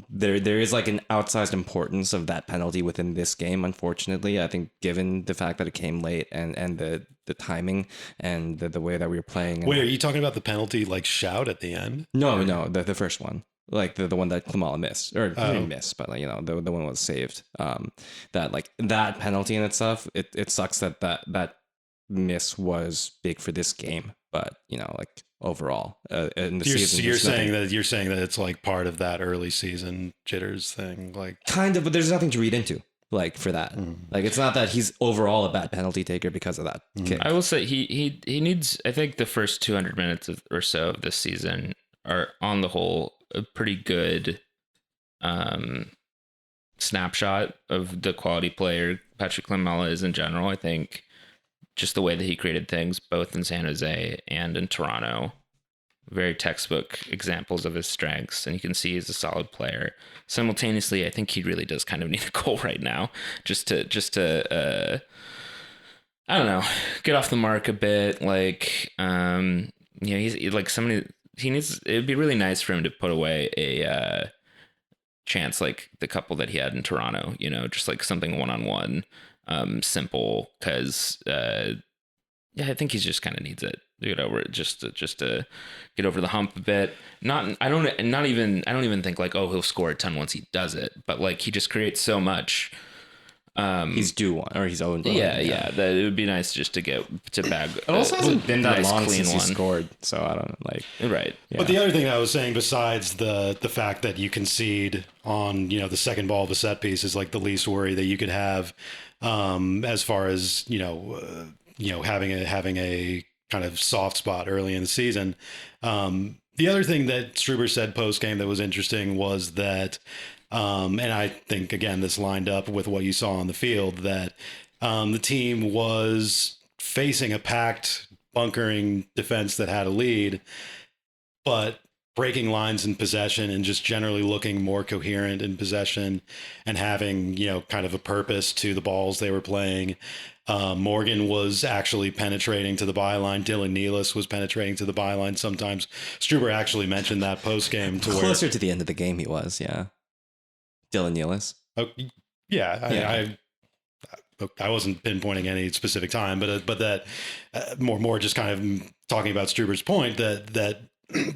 there is like an outsized importance of that penalty within this game. Unfortunately, I think given the fact that it came late and the timing and the way that we were playing. Wait, are you talking about the penalty like shout at the end? No, the first one, like the one that Klimala missed, or didn't miss, but like, the one was saved. That penalty in itself, it sucks that miss was big for this game, but like overall in the You're, season. you're There's saying nothing- that you're saying that it's like part of that early season jitters thing, like kind of, but there's nothing to read into like for that. Like it's not that he's overall a bad penalty taker because of that kick. I will say he needs. I think the first 200 minutes or so of this season are, on the whole, a pretty good snapshot of the quality player Patrick Klimala is in general. I think just the way that he created things, both in San Jose and in Toronto, very textbook examples of his strengths, and you can see he's a solid player. Simultaneously, I think he really does kind of need a goal right now, just to I don't know, get off the mark a bit. Like, he's like somebody. He needs. It'd be really nice for him to put away a chance like the couple that he had in Toronto. Just like something 1-on-1, simple. Because I think he just kind of needs it to get over it, just to get over the hump a bit. I don't even think like, oh, he'll score a ton once he does it, but like he just creates so much. He's due one, or he's owned one. Yeah. That it would be nice just to get to bag. It also hasn't been that long clean since he one. scored, so I don't like. Right. Yeah. But the other thing I was saying, besides the fact that you concede on the second ball of a set piece, is like the least worry that you could have, as far as having a kind of soft spot early in the season. The other thing that Struber said post game that was interesting was that, and I think again this lined up with what you saw on the field, that the team was facing a packed bunkering defense that had a lead, but breaking lines in possession and just generally looking more coherent in possession and having, kind of a purpose to the balls they were playing. Morgan was actually penetrating to the byline. Dylan Nealis was penetrating to the byline sometimes. Struber actually mentioned that post game to closer to the end of the game he was, yeah. Dylan Nealis. Oh, yeah. I wasn't pinpointing any specific time, but that more just kind of talking about Struber's point that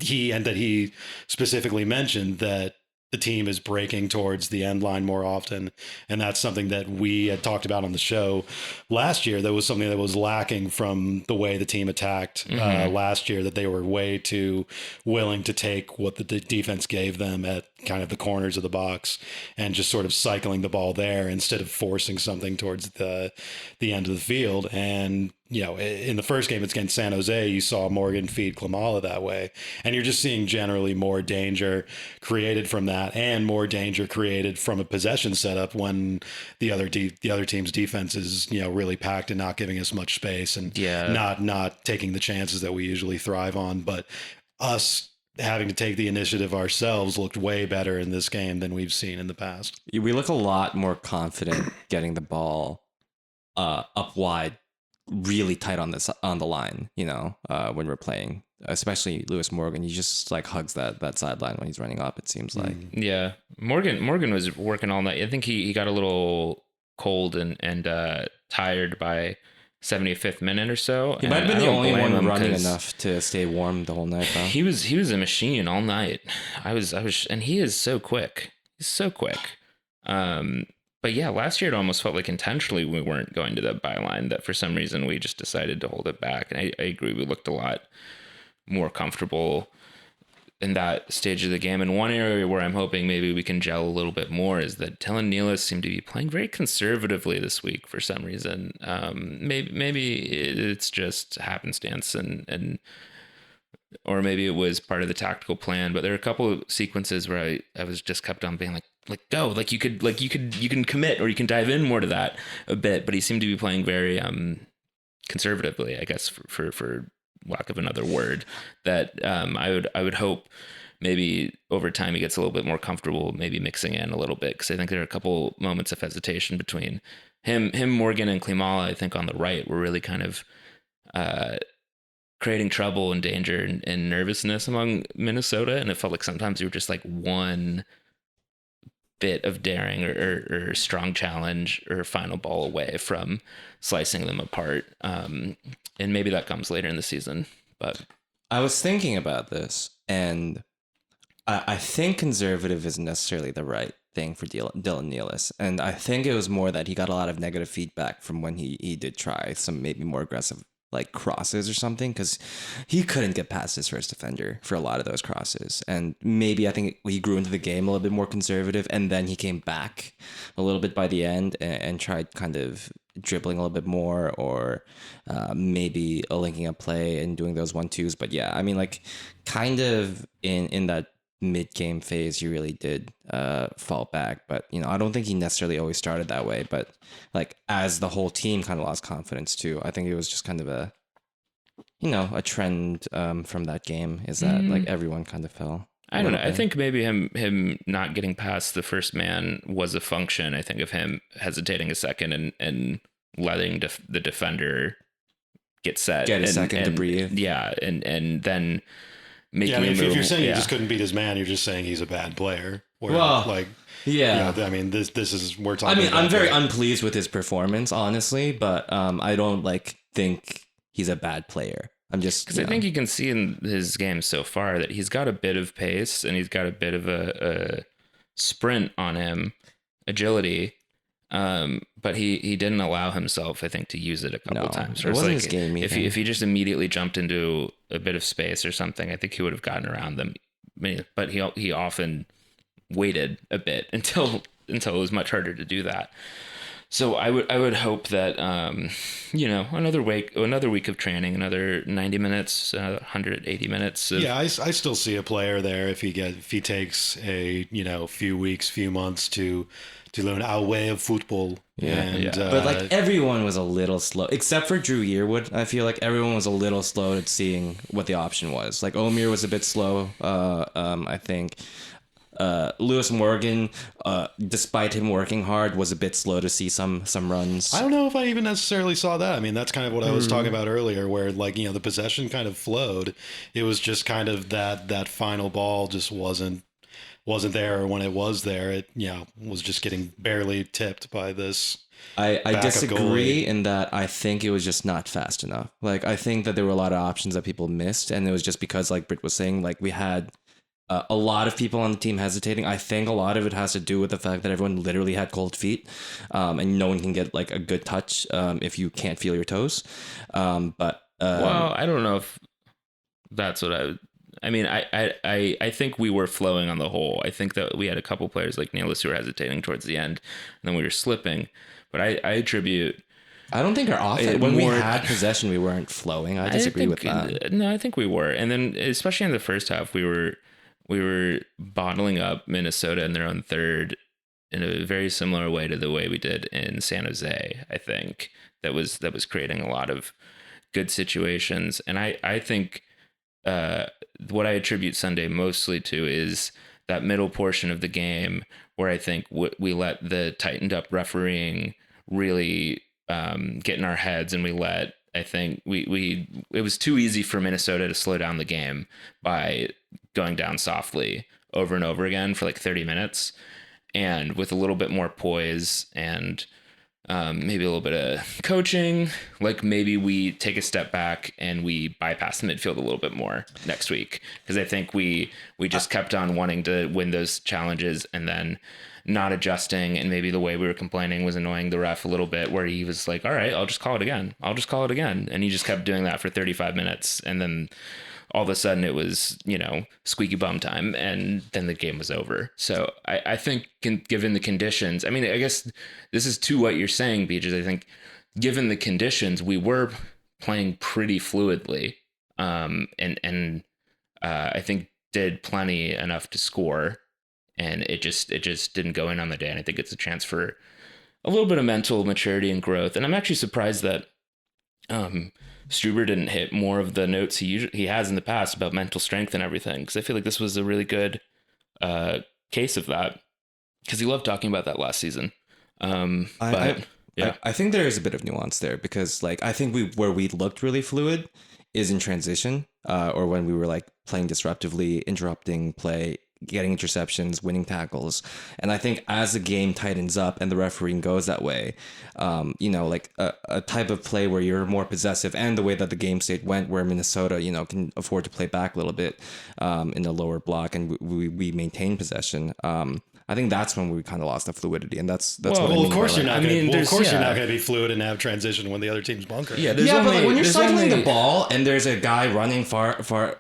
he specifically mentioned that the team is breaking towards the end line more often. And that's something that we had talked about on the show last year. That was something that was lacking from the way the team attacked last year, that they were way too willing to take what the defense gave them at kind of the corners of the box and just sort of cycling the ball there instead of forcing something towards the end of the field. And, in the first game against San Jose, you saw Morgan feed Klimala that way. And you're just seeing generally more danger created from that and more danger created from a possession setup when the other team's defense is, really packed and not giving us much space and not taking the chances that we usually thrive on. But us having to take the initiative ourselves looked way better in this game than we've seen in the past. We look a lot more confident getting the ball up wide, really tight on the line, when we're playing, especially Lewis Morgan. He just like hugs that sideline when he's running up, it seems like. Yeah. Morgan was working all night. I think he got a little cold and tired by 75th minute or so. He might have been the only one running enough to stay warm the whole night, though. He was a machine all night. I was, and he is so quick. He's so quick. But yeah, last year it almost felt like intentionally we weren't going to the byline, that for some reason we just decided to hold it back. And I agree, we looked a lot more comfortable in that stage of the game. And one area where I'm hoping maybe we can gel a little bit more is that Dylan Nealis seemed to be playing very conservatively this week for some reason. Maybe it's just happenstance or maybe it was part of the tactical plan, but there are a couple of sequences where I was just kept on being like go, you can commit or you can dive in more to that a bit, but he seemed to be playing very conservatively, I guess, for lack of another word, that I would hope maybe over time he gets a little bit more comfortable, maybe mixing in a little bit, because I think there are a couple moments of hesitation between him, Morgan, and Klimala. I think on the right were really kind of creating trouble and danger and nervousness among Minnesota, and it felt like sometimes you were just like one bit of daring or strong challenge or final ball away from slicing them apart. And maybe that comes later in the season. But I was thinking about this, and I think conservative isn't necessarily the right thing for Dylan Nealis. And I think it was more that he got a lot of negative feedback from when he did try some maybe more aggressive like crosses or something, because he couldn't get past his first defender for a lot of those crosses. And maybe I think he grew into the game a little bit more conservative, and then he came back a little bit by the end and tried kind of dribbling a little bit more, or maybe a linking up play and doing those 1-2s. But yeah, I mean, like kind of in that mid-game phase, he really did fall back. But I don't think he necessarily always started that way, but like as the whole team kind of lost confidence too, I think it was just kind of a trend from that game, is that like everyone kind of fell. I don't know. I think maybe him not getting past the first man was a function, I think, of him hesitating a second and letting the defender get set, get a second to breathe. Yeah, and then making. Yeah, I mean, if you're saying he just couldn't beat his man, you're just saying he's a bad player. Or, yeah. I mean, this is we're talking. I mean, about I'm very unpleased with his performance, honestly, but I don't think he's a bad player. I'm just because I think you can see in his game so far that he's got a bit of pace and he's got a bit of a sprint on him, agility. But he didn't allow himself, I think, to use it a couple times. It wasn't his game. If he just immediately jumped into a bit of space or something, I think he would have gotten around them. But he often waited a bit until it was much harder to do that. So I would hope that another week of training, another 90 minutes, 180 minutes. I still see a player there if he takes a few weeks, few months to learn our way of football. But like everyone was a little slow, except for Drew Yearwood. I feel like everyone was a little slow at seeing what the option was. Like Omir was a bit slow. I think. Lewis Morgan, despite him working hard, was a bit slow to see some runs. I don't know if I even necessarily saw that. I mean, that's kind of what I was talking about earlier, where like the possession kind of flowed. It was just kind of that final ball just wasn't there, or when it was there, it was just getting barely tipped by this. I disagree in that I think it was just not fast enough. Like I think that there were a lot of options that people missed, and it was just because, like Brit was saying, like we had a lot of people on the team hesitating. I think a lot of it has to do with the fact that everyone literally had cold feet, and no one can get like a good touch if you can't feel your toes. Well, I don't know if that's what I mean, I think we were flowing on the whole. I think that we had a couple players like Nealis who were hesitating towards the end, and then we were slipping. But I attribute. I don't think our offense, when we had possession, we weren't flowing. I disagree with that. No, I think we were. And then, especially in the first half, we were bottling up Minnesota in their own third in a very similar way to the way we did in San Jose. I think that was creating a lot of good situations. And I think what I attribute Sunday mostly to is that middle portion of the game where I think we let the tightened up refereeing really get in our heads, and I think it was too easy for Minnesota to slow down the game by going down softly over and over again for like 30 minutes. And with a little bit more poise and maybe a little bit of coaching, like maybe we take a step back and we bypass the midfield a little bit more next week. Because I think we just kept on wanting to win those challenges and then not adjusting, and maybe the way we were complaining was annoying the ref a little bit, where he was like, all right, I'll just call it again. And he just kept doing that for 35 minutes. And then all of a sudden it was, squeaky bum time, and then the game was over. So I think given the conditions, I mean, I guess this is to what you're saying, Beaches. I think given the conditions, we were playing pretty fluidly, and I think did plenty enough to score. And it just didn't go in on the day. And I think it's a chance for a little bit of mental maturity and growth. And I'm actually surprised that Struber didn't hit more of the notes he has in the past about mental strength and everything. Because I feel like this was a really good case of that. Because he loved talking about that last season. I think there is a bit of nuance there, because like I think where we looked really fluid is in transition, or when we were like playing disruptively, interrupting play, getting interceptions, winning tackles. And I think as the game tightens up and the refereeing goes that way, like a type of play where you're more possessive, and the way that the game state went, where Minnesota, can afford to play back a little bit in the lower block, and we maintain possession. I think that's when we kind of lost the fluidity, and that's Well, what I Well, mean of course by, you're like, not. I mean, Of there's- course you're yeah. not going to be fluid and have transition when the other team's bunkering. Yeah, there's yeah, only, but like when you're there's cycling only- the ball and there's a guy running far,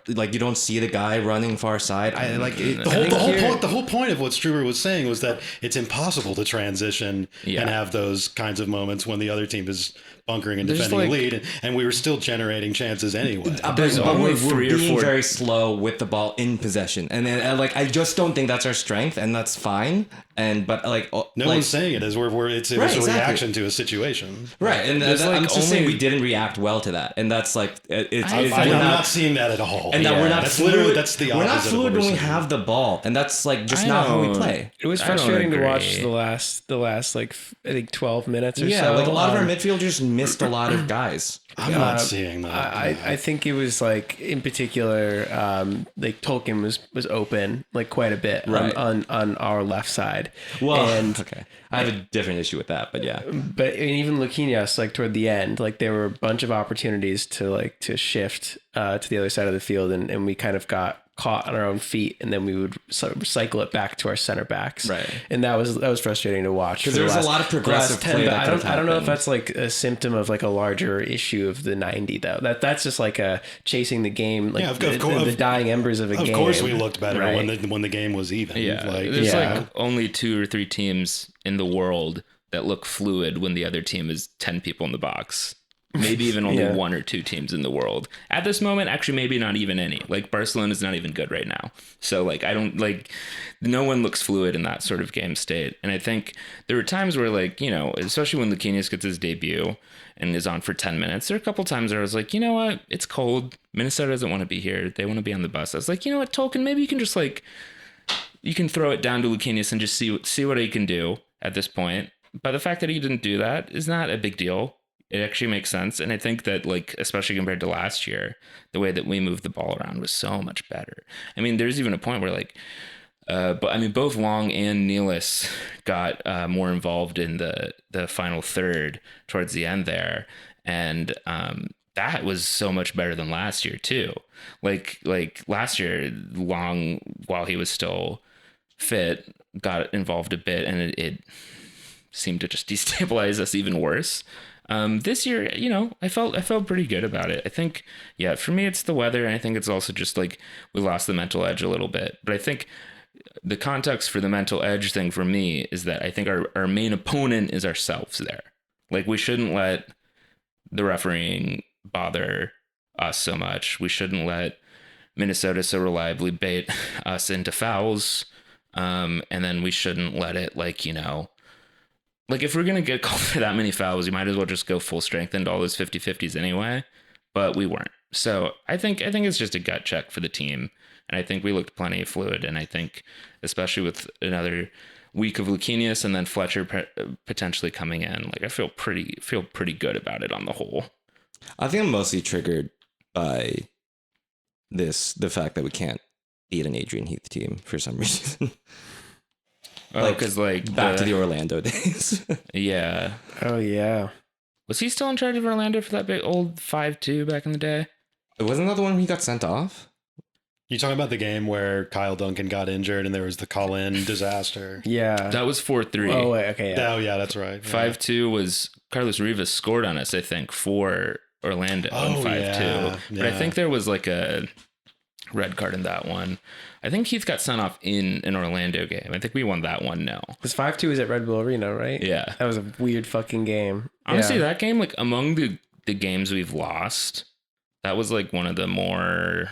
like you don't see the guy running far side. I like it, The whole point of what Struber was saying was that it's impossible to transition Yeah. and have those kinds of moments when the other team is bunkering and There's defending like- lead, and we were still generating chances anyway. There's but only we're 3 or being 4 very slow with the ball in possession, and then like I just don't think that's our strength, and that's fine. But like No like, one's saying it as it was Right, a exactly. reaction to a situation. right, and There's, like, I'm just saying only- we didn't react well to that, and that's like it's I'm we're I'm not- not seeing that at all. and that we're not that's fluid. literally that's the we're not opposite of fluid what when we're we saying. have the ball, and that's like just I not how we don't- play. It was I don't frustrating to agree. watch the last like I think 12 minutes or Yeah, so. like a lot of our midfielders missed a lot of guys. I'm not seeing that. I think it was like in particular, like Tolkien was open like quite a bit Right. on our left side. Well, and okay, I have a different issue with that, but yeah. but and even Luquinhas, like toward the end, like there were a bunch of opportunities to shift to the other side of the field, and we kind of got caught on our own feet, and then we would sort of cycle it back to our center backs. Right. And that was frustrating to watch Because for there the was a last- lot of the progressive last 10, play but that I could have don't know if happened. that's like a symptom of like a larger issue of the 90 though. That's just like a chasing the game, like Yeah, of the, course- the dying embers of a game. Of course, we looked better right? when the game was even. Yeah, Like, there's Yeah. like only 2 or 3 teams in the world that look fluid when the other team is 10 people in the box. Maybe even only Yeah. 1 or 2 teams in the world at this moment. Actually, maybe not even any. Like Barcelona is not even good right now. So like I don't like. No one looks fluid in that sort of game state. And I think there were times where like especially when Luquinhas gets his debut and is on for 10 minutes. There are a couple times where I was like, you know what, it's cold. Minnesota doesn't want to be here. They want to be on the bus. I was like, you know what, Tolkien, maybe you can just like. You can throw it down to Luquinhas and just see what he can do at this point. But the fact that he didn't do that is not a big deal. It actually makes sense. And I think that, like, especially compared to last year, the way that we moved the ball around was so much better. I mean, there's even a point where, like, but I mean, both Long and Nealis got more involved in the final third towards the end there. And that was so much better than last year, too. Like last year, Long, while he was still fit, got involved a bit, and it seemed to just destabilize us even worse. This year, I felt pretty good about it. I think, yeah, for me, it's the weather. And I think it's also just like we lost the mental edge a little bit. But I think the context for the mental edge thing for me is that I think our main opponent is ourselves there. Like we shouldn't let the refereeing bother us so much. We shouldn't let Minnesota so reliably bait us into fouls. And then we shouldn't let it like if we're going to get called for that many fouls, you might as well just go full strength into all those 50-50s anyway. But we weren't. So I think it's just a gut check for the team. And I think we looked plenty fluid. And I think especially with another week of Luquinhas and then Fletcher potentially coming in, like I feel pretty good about it on the whole. I think I'm mostly triggered by the fact that we can't beat an Adrian Heath team for some reason. Oh, because like back to the Orlando days. Yeah. Oh yeah. Was he still in charge of Orlando for that big old 5-2 back in the day? Wasn't that the one he got sent off? You talking about the game where Kyle Duncan got injured and there was the call-in disaster? Yeah. That was 4-3. Oh wait, okay. Yeah. Oh yeah, that's right. 5-2 was Carlos Rivas scored on us, I think, for Orlando in 5-2. yeah, But I yeah. think there was like a red card in that one. I think Heath got sent off in an Orlando game. I think we won that one. No. Because 5-2 is at Red Bull Arena, right? Yeah. That was a weird fucking game. Honestly, Yeah. that game, like among the games we've lost, that was like one of the more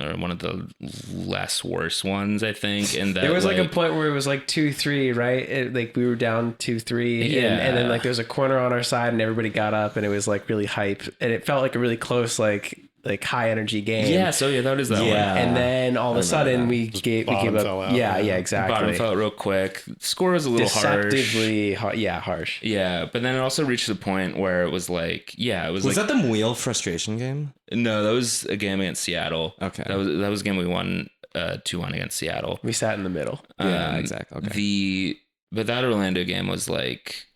or one of the less worse ones, I think. And that There was like a point where it was like 2-3, right? Like we were down 2-3, Yeah. and then like there was a corner on our side, and everybody got up, and it was like really hype, and it felt like a really close, like high energy game. Yeah, so yeah, that is that Yeah. one. And then all of a sudden we gave bottom up. fell out, Yeah, yeah. exactly. Bottom fell out real quick. Score was a little harsh. Deceptively harsh. Yeah, but then it also reached the point where it was like, yeah, it was Was like, that the Muil frustration game? no, that was a game against Seattle. Okay. That was a game we won 2-1 against Seattle. We sat in the middle. Yeah, exactly. Okay. But that Orlando game was like,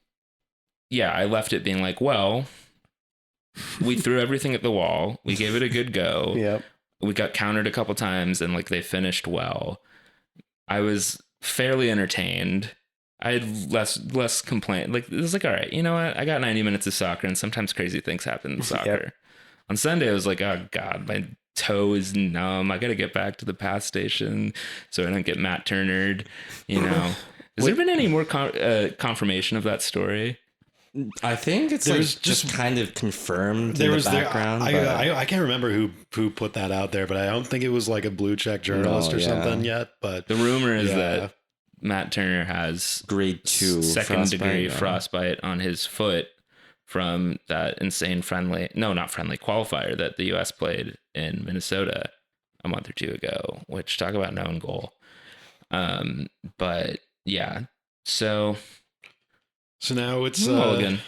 yeah, I left it being like, well, we threw everything at the wall. We gave it a good go. Yep. We got countered a couple times and like they finished well. I was fairly entertained. I had less complaint. Like, it was like, all right, you know what? I got 90 minutes of soccer, and sometimes crazy things happen in soccer. Yep. On Sunday, I was like, oh God, my toe is numb. I got to get back to the pass station so I don't get Matt Turnered, you know. Has there been any more confirmation of that story? I think it's There's like just kind of confirmed in the background. I can't remember who put that out there, but I don't think it was like a blue check journalist or something yet. But the rumor is that Matt Turner has grade 2 second degree frostbite on his foot from that insane qualifier that the U.S. played in Minnesota a month or two ago, which talk about no own goal. But yeah, so now it's Mulligan.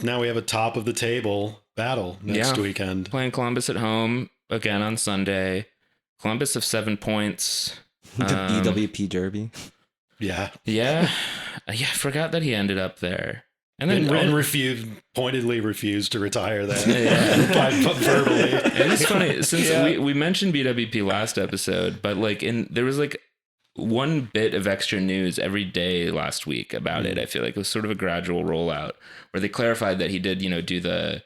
Now we have a top of the table battle next weekend. Playing Columbus at home again on Sunday. Columbus of 7 points. The BWP Derby. Yeah. I forgot that he ended up there. And then pointedly refused to retire there. Verbally. And it's funny, since we mentioned BWP last episode, but like there was like one bit of extra news every day last week about it. I feel like it was sort of a gradual rollout where they clarified that he did, do the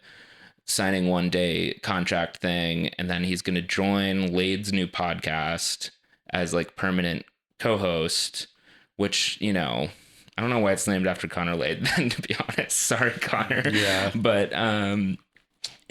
signing 1 day contract thing, and then he's going to join Lade's new podcast as like permanent co-host, which, I don't know why it's named after Connor Lade, then, to be honest. Sorry, Connor. Yeah. But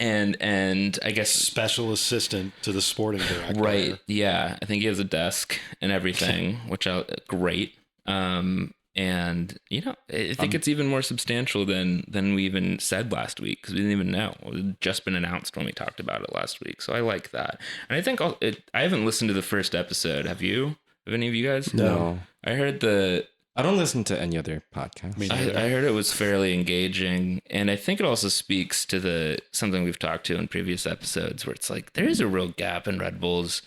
and I guess special assistant to the sporting director. Right. Yeah. I think he has a desk and everything, which great. And I think it's even more substantial than we even said last week, because we didn't even know. It had just been announced when we talked about it last week. So I like that. And I think I haven't listened to the first episode. Have you? Have any of you guys? No. I don't listen to any other podcast. I heard it was fairly engaging, and I think it also speaks to something we've talked to in previous episodes, where it's like there is a real gap in Red Bull's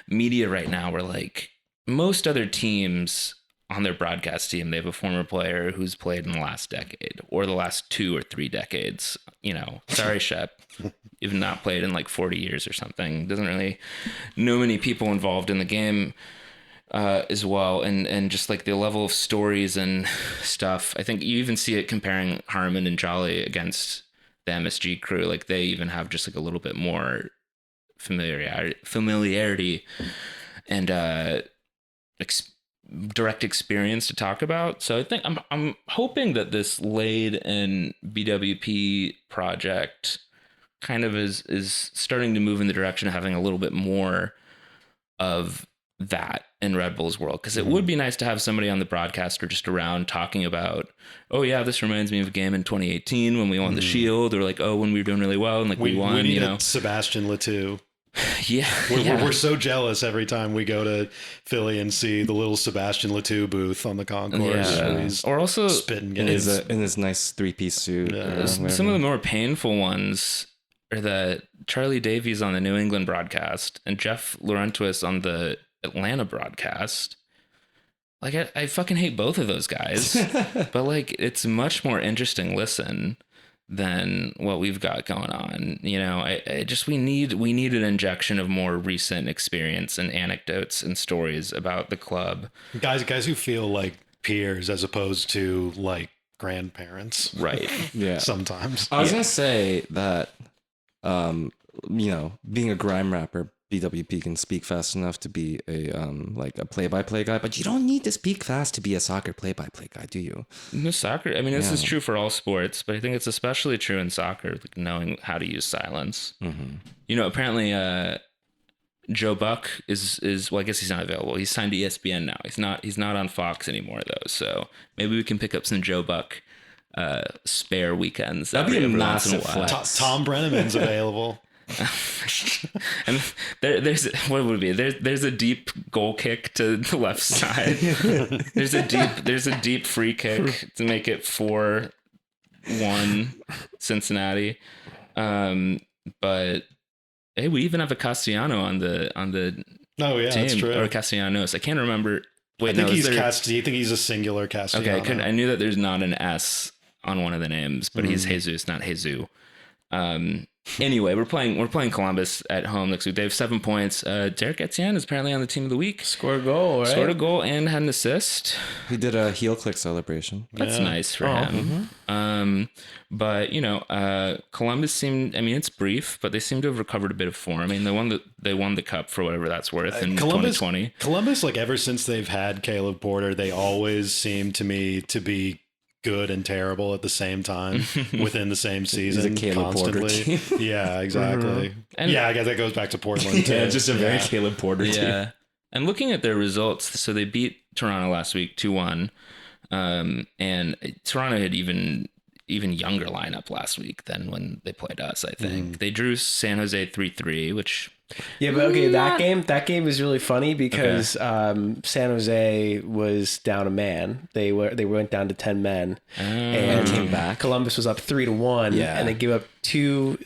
media right now, where like most other teams on their broadcast team, they have a former player who's played in the last decade or the last 2 or 3 decades. Sorry, Shep, you've not played in like 40 years or something. Doesn't really know many people involved in the game. As well, and just like the level of stories and stuff. I think you even see it comparing Harmon and Jolly against the MSG crew. Like they even have just like a little bit more familiarity and direct experience to talk about. So I think I'm hoping that this Lade and BWP project kind of is starting to move in the direction of having a little bit more of that in Red Bull's world, because it would be nice to have somebody on the broadcast or just around talking about, oh yeah, this reminds me of a game in 2018 when we won the Shield, or like, oh, when we were doing really well and like we won. We need Sebastian Letou. Yeah, we're so jealous every time we go to Philly and see the little Sebastian Letou booth on the concourse. Or also spitting in his nice 3-piece suit. Some of the more painful ones are that Charlie Davies on the New England broadcast and Jeff Laurentiis on the Atlanta broadcast. Like I fucking hate both of those guys, but like it's much more interesting listen than what we've got going on. We need an injection of more recent experience and anecdotes and stories about the club. Guys who feel like peers as opposed to like grandparents. Right. Yeah. Sometimes. I was gonna say that being a grime rapper, BWP can speak fast enough to be a play-by-play guy, but you don't need to speak fast to be a soccer play-by-play guy, do you? No, soccer. I mean, this is true for all sports, but I think it's especially true in soccer, like knowing how to use silence. Mm-hmm. Apparently, Joe Buck is well, I guess he's not available. He's signed to ESPN now. He's not on Fox anymore though. So maybe we can pick up some Joe Buck spare weekends. That'd be a massive flex. Tom Brenneman's available. And there's what would it be? There's a deep goal kick to the left side. There's a deep free kick to make it 4-1 Cincinnati. But hey, we even have a Castellano on the oh yeah, team, that's true. or Castellanos. I can't remember. Wait, I think you think he's a singular Castellano. Okay, I knew that there's not an S on one of the names, but he's Jesus, not Jesus. Anyway, we're playing Columbus at home next week. They have 7 points. Derek Etienne is apparently on the team of the week. Score a goal, right? Scored a goal and had an assist. He did a heel click celebration. That's nice for him. But Columbus seemed. I mean, it's brief, but they seem to have recovered a bit of form. I mean, they won the cup for whatever that's worth in 2020. Columbus, like ever since they've had Caleb Porter, they always seem to me to be good and terrible at the same time within the same season. He's a Caleb Porter constantly. team. Yeah, exactly. And I guess that goes back to Portland too. Yeah, just a very Caleb Porter team. Yeah. And looking at their results, so they beat Toronto last week 2-1. And Toronto had even younger lineup last week than when they played us, I think. They drew San Jose 3-3, which Yeah, but okay, that game was really funny because San Jose was down a man. They went down to 10 men and came back. Columbus was up 3-1, and they gave up two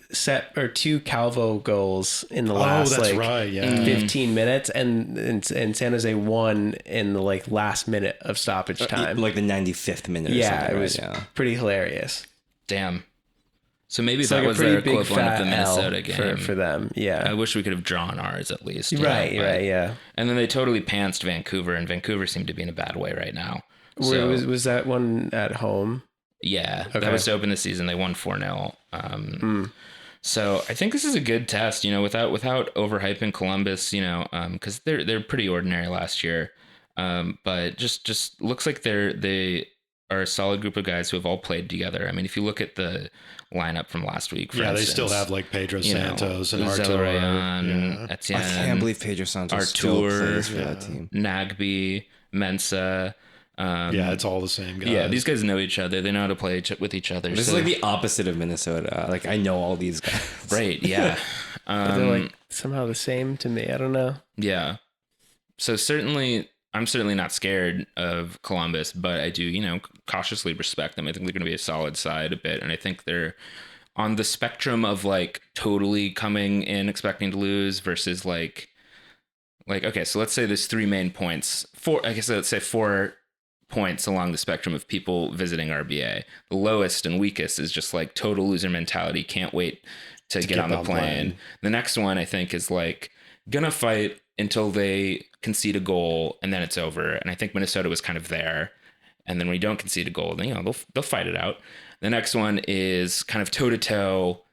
Calvo goals in the last 15 minutes, and San Jose won in the last minute of stoppage time, like the 95th minute. Yeah, it was right? pretty hilarious. damn. So maybe It's that like a was pretty their big equivalent of fat the Minnesota L game. for them. Yeah, I wish we could have drawn ours at least. right, yeah. And then they totally pantsed Vancouver, and Vancouver seemed to be in a bad way right now. So, was that one at home? yeah, Okay. that was to open the season. They won 4-0. So I think this is a good test, without overhyping Columbus, because they're pretty ordinary last year. But just looks like they are a solid group of guys who have all played together. I mean, if you look at the lineup from last week, for instance, they still have like Pedro Santos and Artur. Zelarayan, Etienne, I can't believe Pedro Santos still plays for that team. Nagby, Mensah. It's all the same guys. Yeah, these guys know each other. They know how to play with each other. This is like the opposite of Minnesota. Like, I know all these guys. Right, yeah. But they're somehow the same to me. I don't know. Yeah. So I'm certainly not scared of Columbus, but I do, cautiously respect them. I think they're going to be a solid side a bit. And I think they're on the spectrum of totally coming in expecting to lose versus okay, so let's say there's 3 main points. Let's say 4 points along the spectrum of people visiting RBA. The lowest and weakest is just total loser mentality. Can't wait to get on the plane. The next one I think is gonna fight until they concede a goal and then it's over. And I think Minnesota was kind of there. And then when you don't concede a goal, then they'll fight it out. The next one is kind of toe to toe,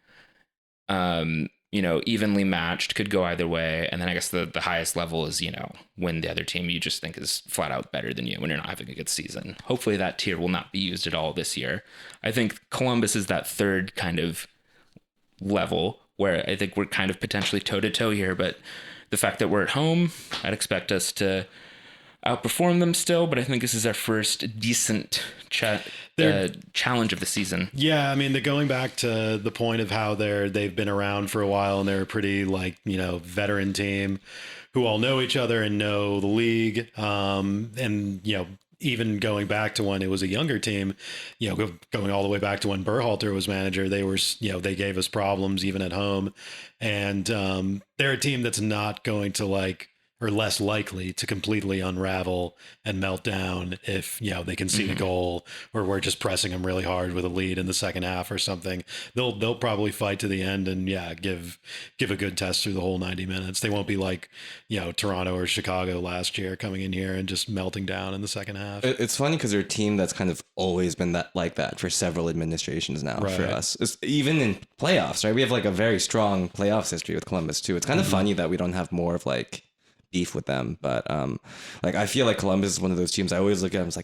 evenly matched, could go either way. And then I guess the highest level is, when the other team you just think is flat out better than you when you're not having a good season. Hopefully that tier will not be used at all this year. I think Columbus is that third kind of level where I think we're kind of potentially toe to toe here, but the fact that we're at home, I'd expect us to outperform them still, but I think this is our first decent challenge of the season. Yeah, I mean, they're going back to the point of how they've been around for a while and they're a pretty veteran team who all know each other and know the league. Even going back to when it was a younger team, going all the way back to when Berhalter was manager, they gave us problems even at home. And they're a team that's not going to or less likely to completely unravel and melt down if, they concede a goal or we're just pressing them really hard with a lead in the second half or something. They'll probably fight to the end and give a good test through the whole 90 minutes. They won't be like, Toronto or Chicago last year coming in here and just melting down in the second half. It's funny because they're a team that's kind of always been like that for several administrations now for us. Even in playoffs, right? We have a very strong playoffs history with Columbus too. It's kind of funny that we don't have more of beef with them, but I feel like Columbus is one of those teams I always look at. I was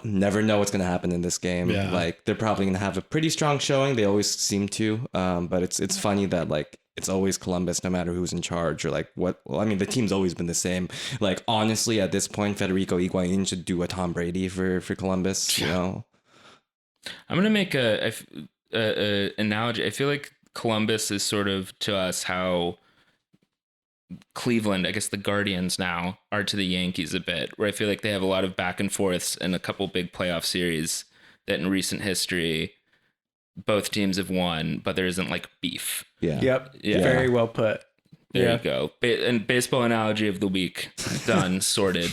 never know what's going to happen in this game. They're probably going to have a pretty strong showing. They always seem to, but it's funny that it's always Columbus no matter who's in charge or what. Well, I mean, the team's always been the same. Honestly, at this point, Federico Higuain should do a Tom Brady for Columbus. I'm gonna make a analogy. I feel like Columbus is sort of to us how Cleveland, I guess the Guardians now, are to the Yankees a bit, where I feel like they have a lot of back and forths and a couple big playoff series that in recent history both teams have won, but there isn't beef. Yeah. Yep. Yeah. Very well put. There you go. And baseball analogy of the week done, sorted.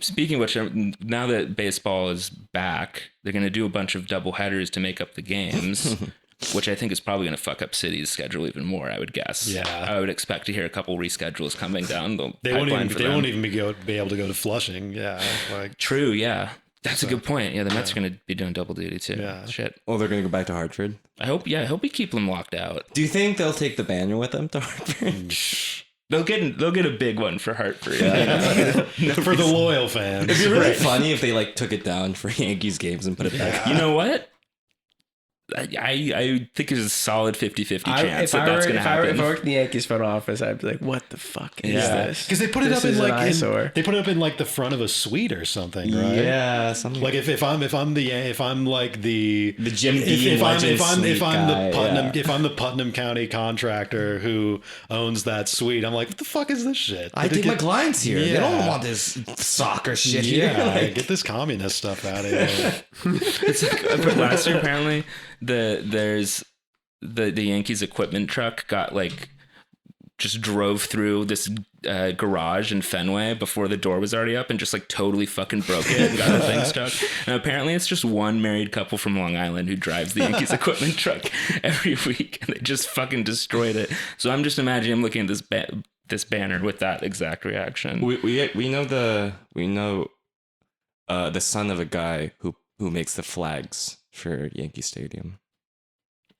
Speaking of which, now that baseball is back, they're going to do a bunch of double headers to make up the games. which I think is probably going to fuck up City's schedule even more, I would guess. Yeah. I would expect to hear a couple reschedules coming down the They won't pipeline even. for They them. won't even be able to go to Flushing. Yeah, like True, yeah. That's a good point. Yeah, the Mets are going to be doing double duty too. Yeah. Shit. Oh, they're gonna go back to Hartford. I hope we keep them locked out. Do you think they'll take the banner with them to Hartford? They'll get a big one for Hartford. for the loyal fans. It'd be really funny if they like took it down for Yankees games and put it back. You know what? I think there's a solid 50-50 chance that's going to happen. If I worked in the Yankees front office, I'd be like, "What the fuck is this?" Because they put it This up in is an like eyesore. they put it up in like the front of a suite or something, right? Yeah, something Like if I'm like the Jim if Beam I'm legend suite guy, the Putnam yeah. if I'm the Putnam County contractor who owns that suite, I'm like, what the fuck is this shit? I take my clients here. They don't Yeah. want this soccer shit Yeah, here. Like, get this communist stuff out of here. It's like, last year apparently there's the Yankees equipment truck got like just drove through this garage in Fenway before the door was already up and just like totally fucking broke it and got the thing stuck. And apparently it's just one married couple from Long Island who drives the Yankees equipment truck every week, and they just fucking destroyed it. So I'm just imagining him looking at this banner with that exact reaction. we know the son of a guy who makes the flags for Yankee Stadium.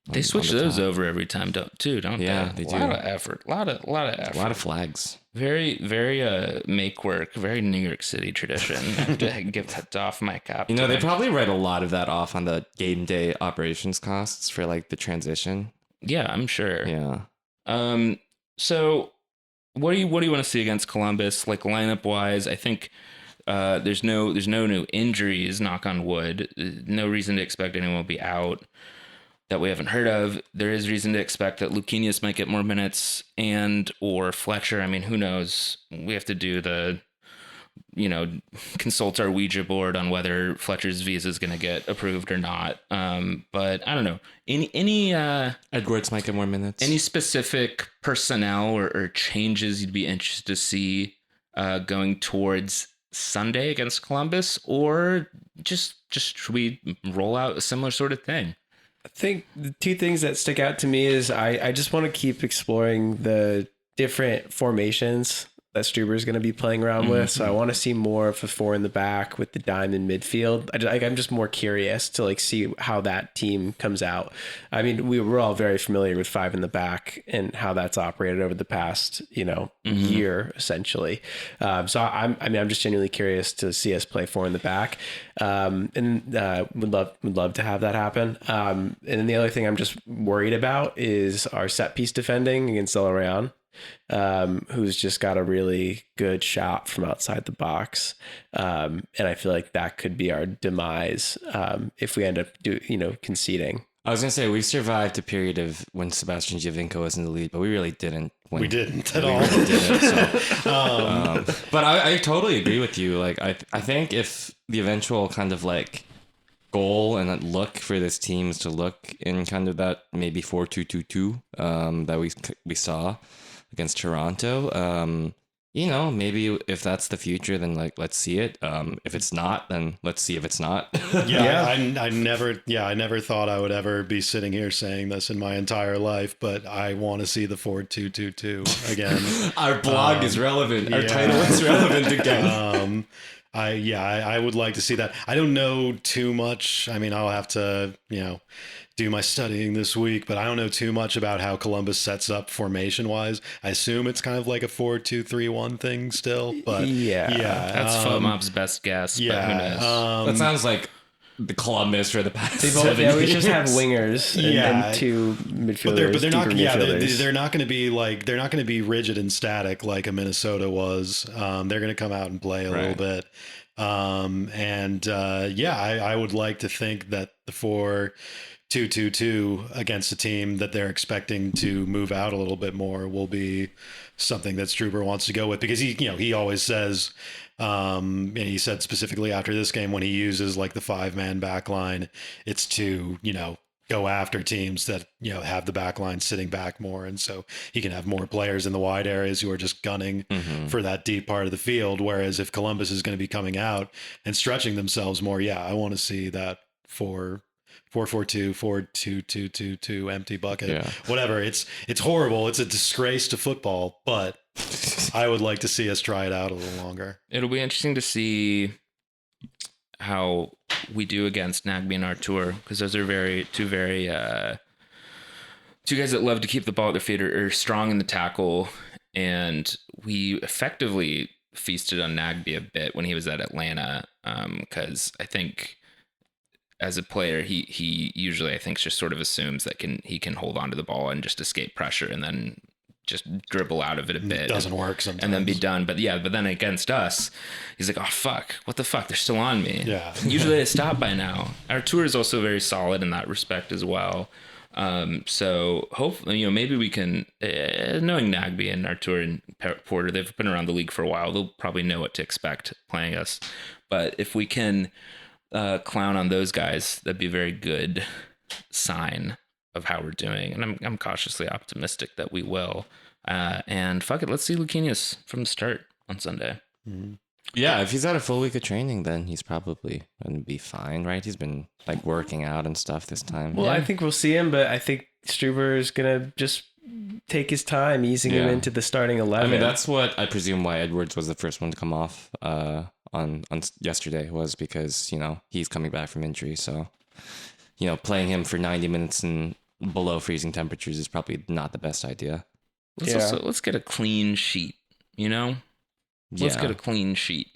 They switch those over every time, don't Yeah, they? they A lot do. of effort. A lot of effort. A lot of flags. Very, very make work. Very New York City tradition. I have to give that off my cap. You know, to they them. probably write a lot of that off on the game day operations costs for like the transition. Yeah, I'm sure. Yeah. So what do you want to see against Columbus? Like lineup wise, I think there's no new injuries, knock on wood. No reason to expect anyone will be out that we haven't heard of. There is reason to expect that Lucchinius might get more minutes and or Fletcher. I mean, who knows? We have to do consult our Ouija board on whether Fletcher's visa is going to get approved or not. But I don't know. Any Edwards might get more minutes. any specific personnel or changes you'd be interested to see going towards Sunday against Columbus, or just should we roll out a similar sort of thing? I think the two things that stick out to me is I just want to keep exploring the different formations that Struber is going to be playing around with. So I want to see more of a four in the back with the dime in midfield. I'm just more curious to like see how that team comes out. I mean, we're all very familiar with five in the back and how that's operated over the past, year essentially. So I'm just genuinely curious to see us play four in the back. Would love to have that happen. And then the other thing I'm just worried about is our set piece defending against De La Real. Who's just got a really good shot from outside the box. And I feel like that could be our demise if we end up conceding. I was going to say, we survived a period of when Sebastian Giovinco was in the lead, but we really didn't. We didn't at all. Really didn't, so. But I totally agree with you. Like, I think if the eventual kind of like goal and look for this team is to look in kind of that maybe 4-2-2-2 that we saw against Toronto. Maybe if that's the future, then like let's see it. If it's not, then let's see if it's not. I never thought I would ever be sitting here saying this in my entire life, but I want to see the 4-2-2-2 again. Our blog is relevant. Our title is relevant again. I would like to see that. I don't know too much. I mean, I'll have to, do my studying this week, but I don't know too much about how Columbus sets up formation wise. I assume it's kind of like a 4-2-3-1 thing still, but That's FOMOB's best guess. But who knows? That sounds like the Columbus for the past They both, 7 years. we just have wingers and two midfielders. But they're not. deeper Yeah, midfielders. they're not going to be like they're not going to be rigid and static like a Minnesota was. They're going to come out and play a little bit. I would like to think that the 4-2-2-2 against a team that they're expecting to move out a little bit more will be something that Struber wants to go with, because he always says, and he said specifically after this game when he uses like the 5-man back line, it's to, go after teams that, have the back line sitting back more. And so he can have more players in the wide areas who are just gunning for that deep part of the field. Whereas if Columbus is going to be coming out and stretching themselves more, I want to see that 4 4-4-2, 4-2-2-2-2, empty bucket, Yeah. whatever. It's horrible. It's a disgrace to football, but I would like to see us try it out a little longer. It'll be interesting to see how we do against Nagby and Artur, because those are two guys that love to keep the ball at their feet, are strong in the tackle, and we effectively feasted on Nagby a bit when he was at Atlanta, because I think as a player, he usually, I think, just sort of assumes that he can hold on to the ball and just escape pressure and then just dribble out of it a bit. It doesn't work sometimes. And then be done. But then against us, he's like, oh, fuck, what the fuck? They're still on me. Yeah. Usually they stop by now. Our tour is also very solid in that respect as well. So hopefully, maybe we can, knowing Nagby and Artur and Porter, they've been around the league for a while. They'll probably know what to expect playing us. But if we can clown on those guys, that'd be a very good sign of how we're doing. And I'm cautiously optimistic that we will. And fuck it, let's see Lucanius from the start on Sunday. Mm-hmm. Yeah, if he's had a full week of training, then he's probably going to be fine, right? He's been like working out and stuff this time. Well, I think we'll see him, but I think Struber is going to just take his time, easing him into the starting 11. I mean, that's what I presume why Edwards was the first one to come off on yesterday, was because, he's coming back from injury. So, playing him for 90 minutes and below freezing temperatures is probably not the best idea. Let's get a clean sheet, Let's get a clean sheet.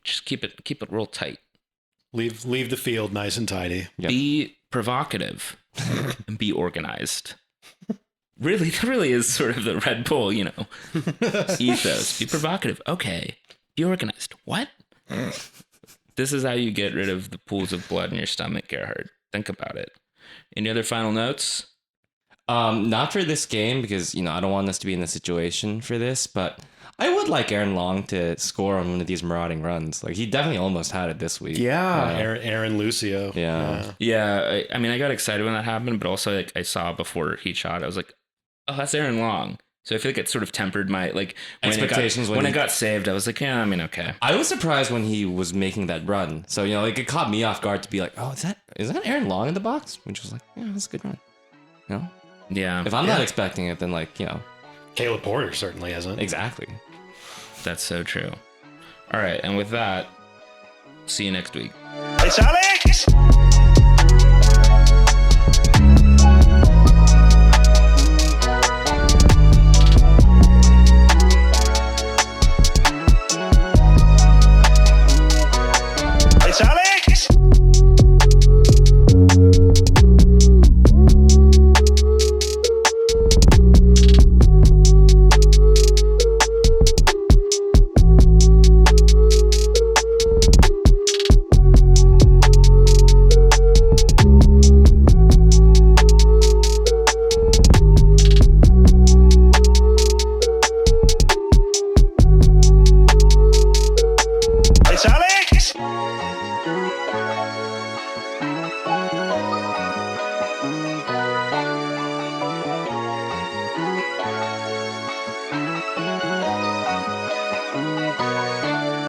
Just keep it real tight. Leave the field nice and tidy. Yep. Be provocative and be organized. Really, that really is sort of the Red Bull, ethos. Be provocative. Okay. Be organized. What? This is how you get rid of the pools of blood in your stomach, Gerhard. Think about it. Any other final notes? Not for this game, because, I don't want us to be in the situation for this, but I would like Aaron Long to score on one of these marauding runs. Like, he definitely almost had it this week. Yeah. Aaron Lucio. Yeah. Yeah. I mean, I got excited when that happened, but also I saw before he shot, I was like, oh, that's Aaron Long. So I feel like it sort of tempered my expectations when it got saved. I was like, yeah, I mean, okay. I was surprised when he was making that run. So, it caught me off guard to be like, oh, is that Aaron Long in the box? Which was like, yeah, that's a good run. Yeah. If I'm not expecting it, then Caleb Porter certainly hasn't. Exactly. That's so true. All right. And with that, see you next week. It's Alex!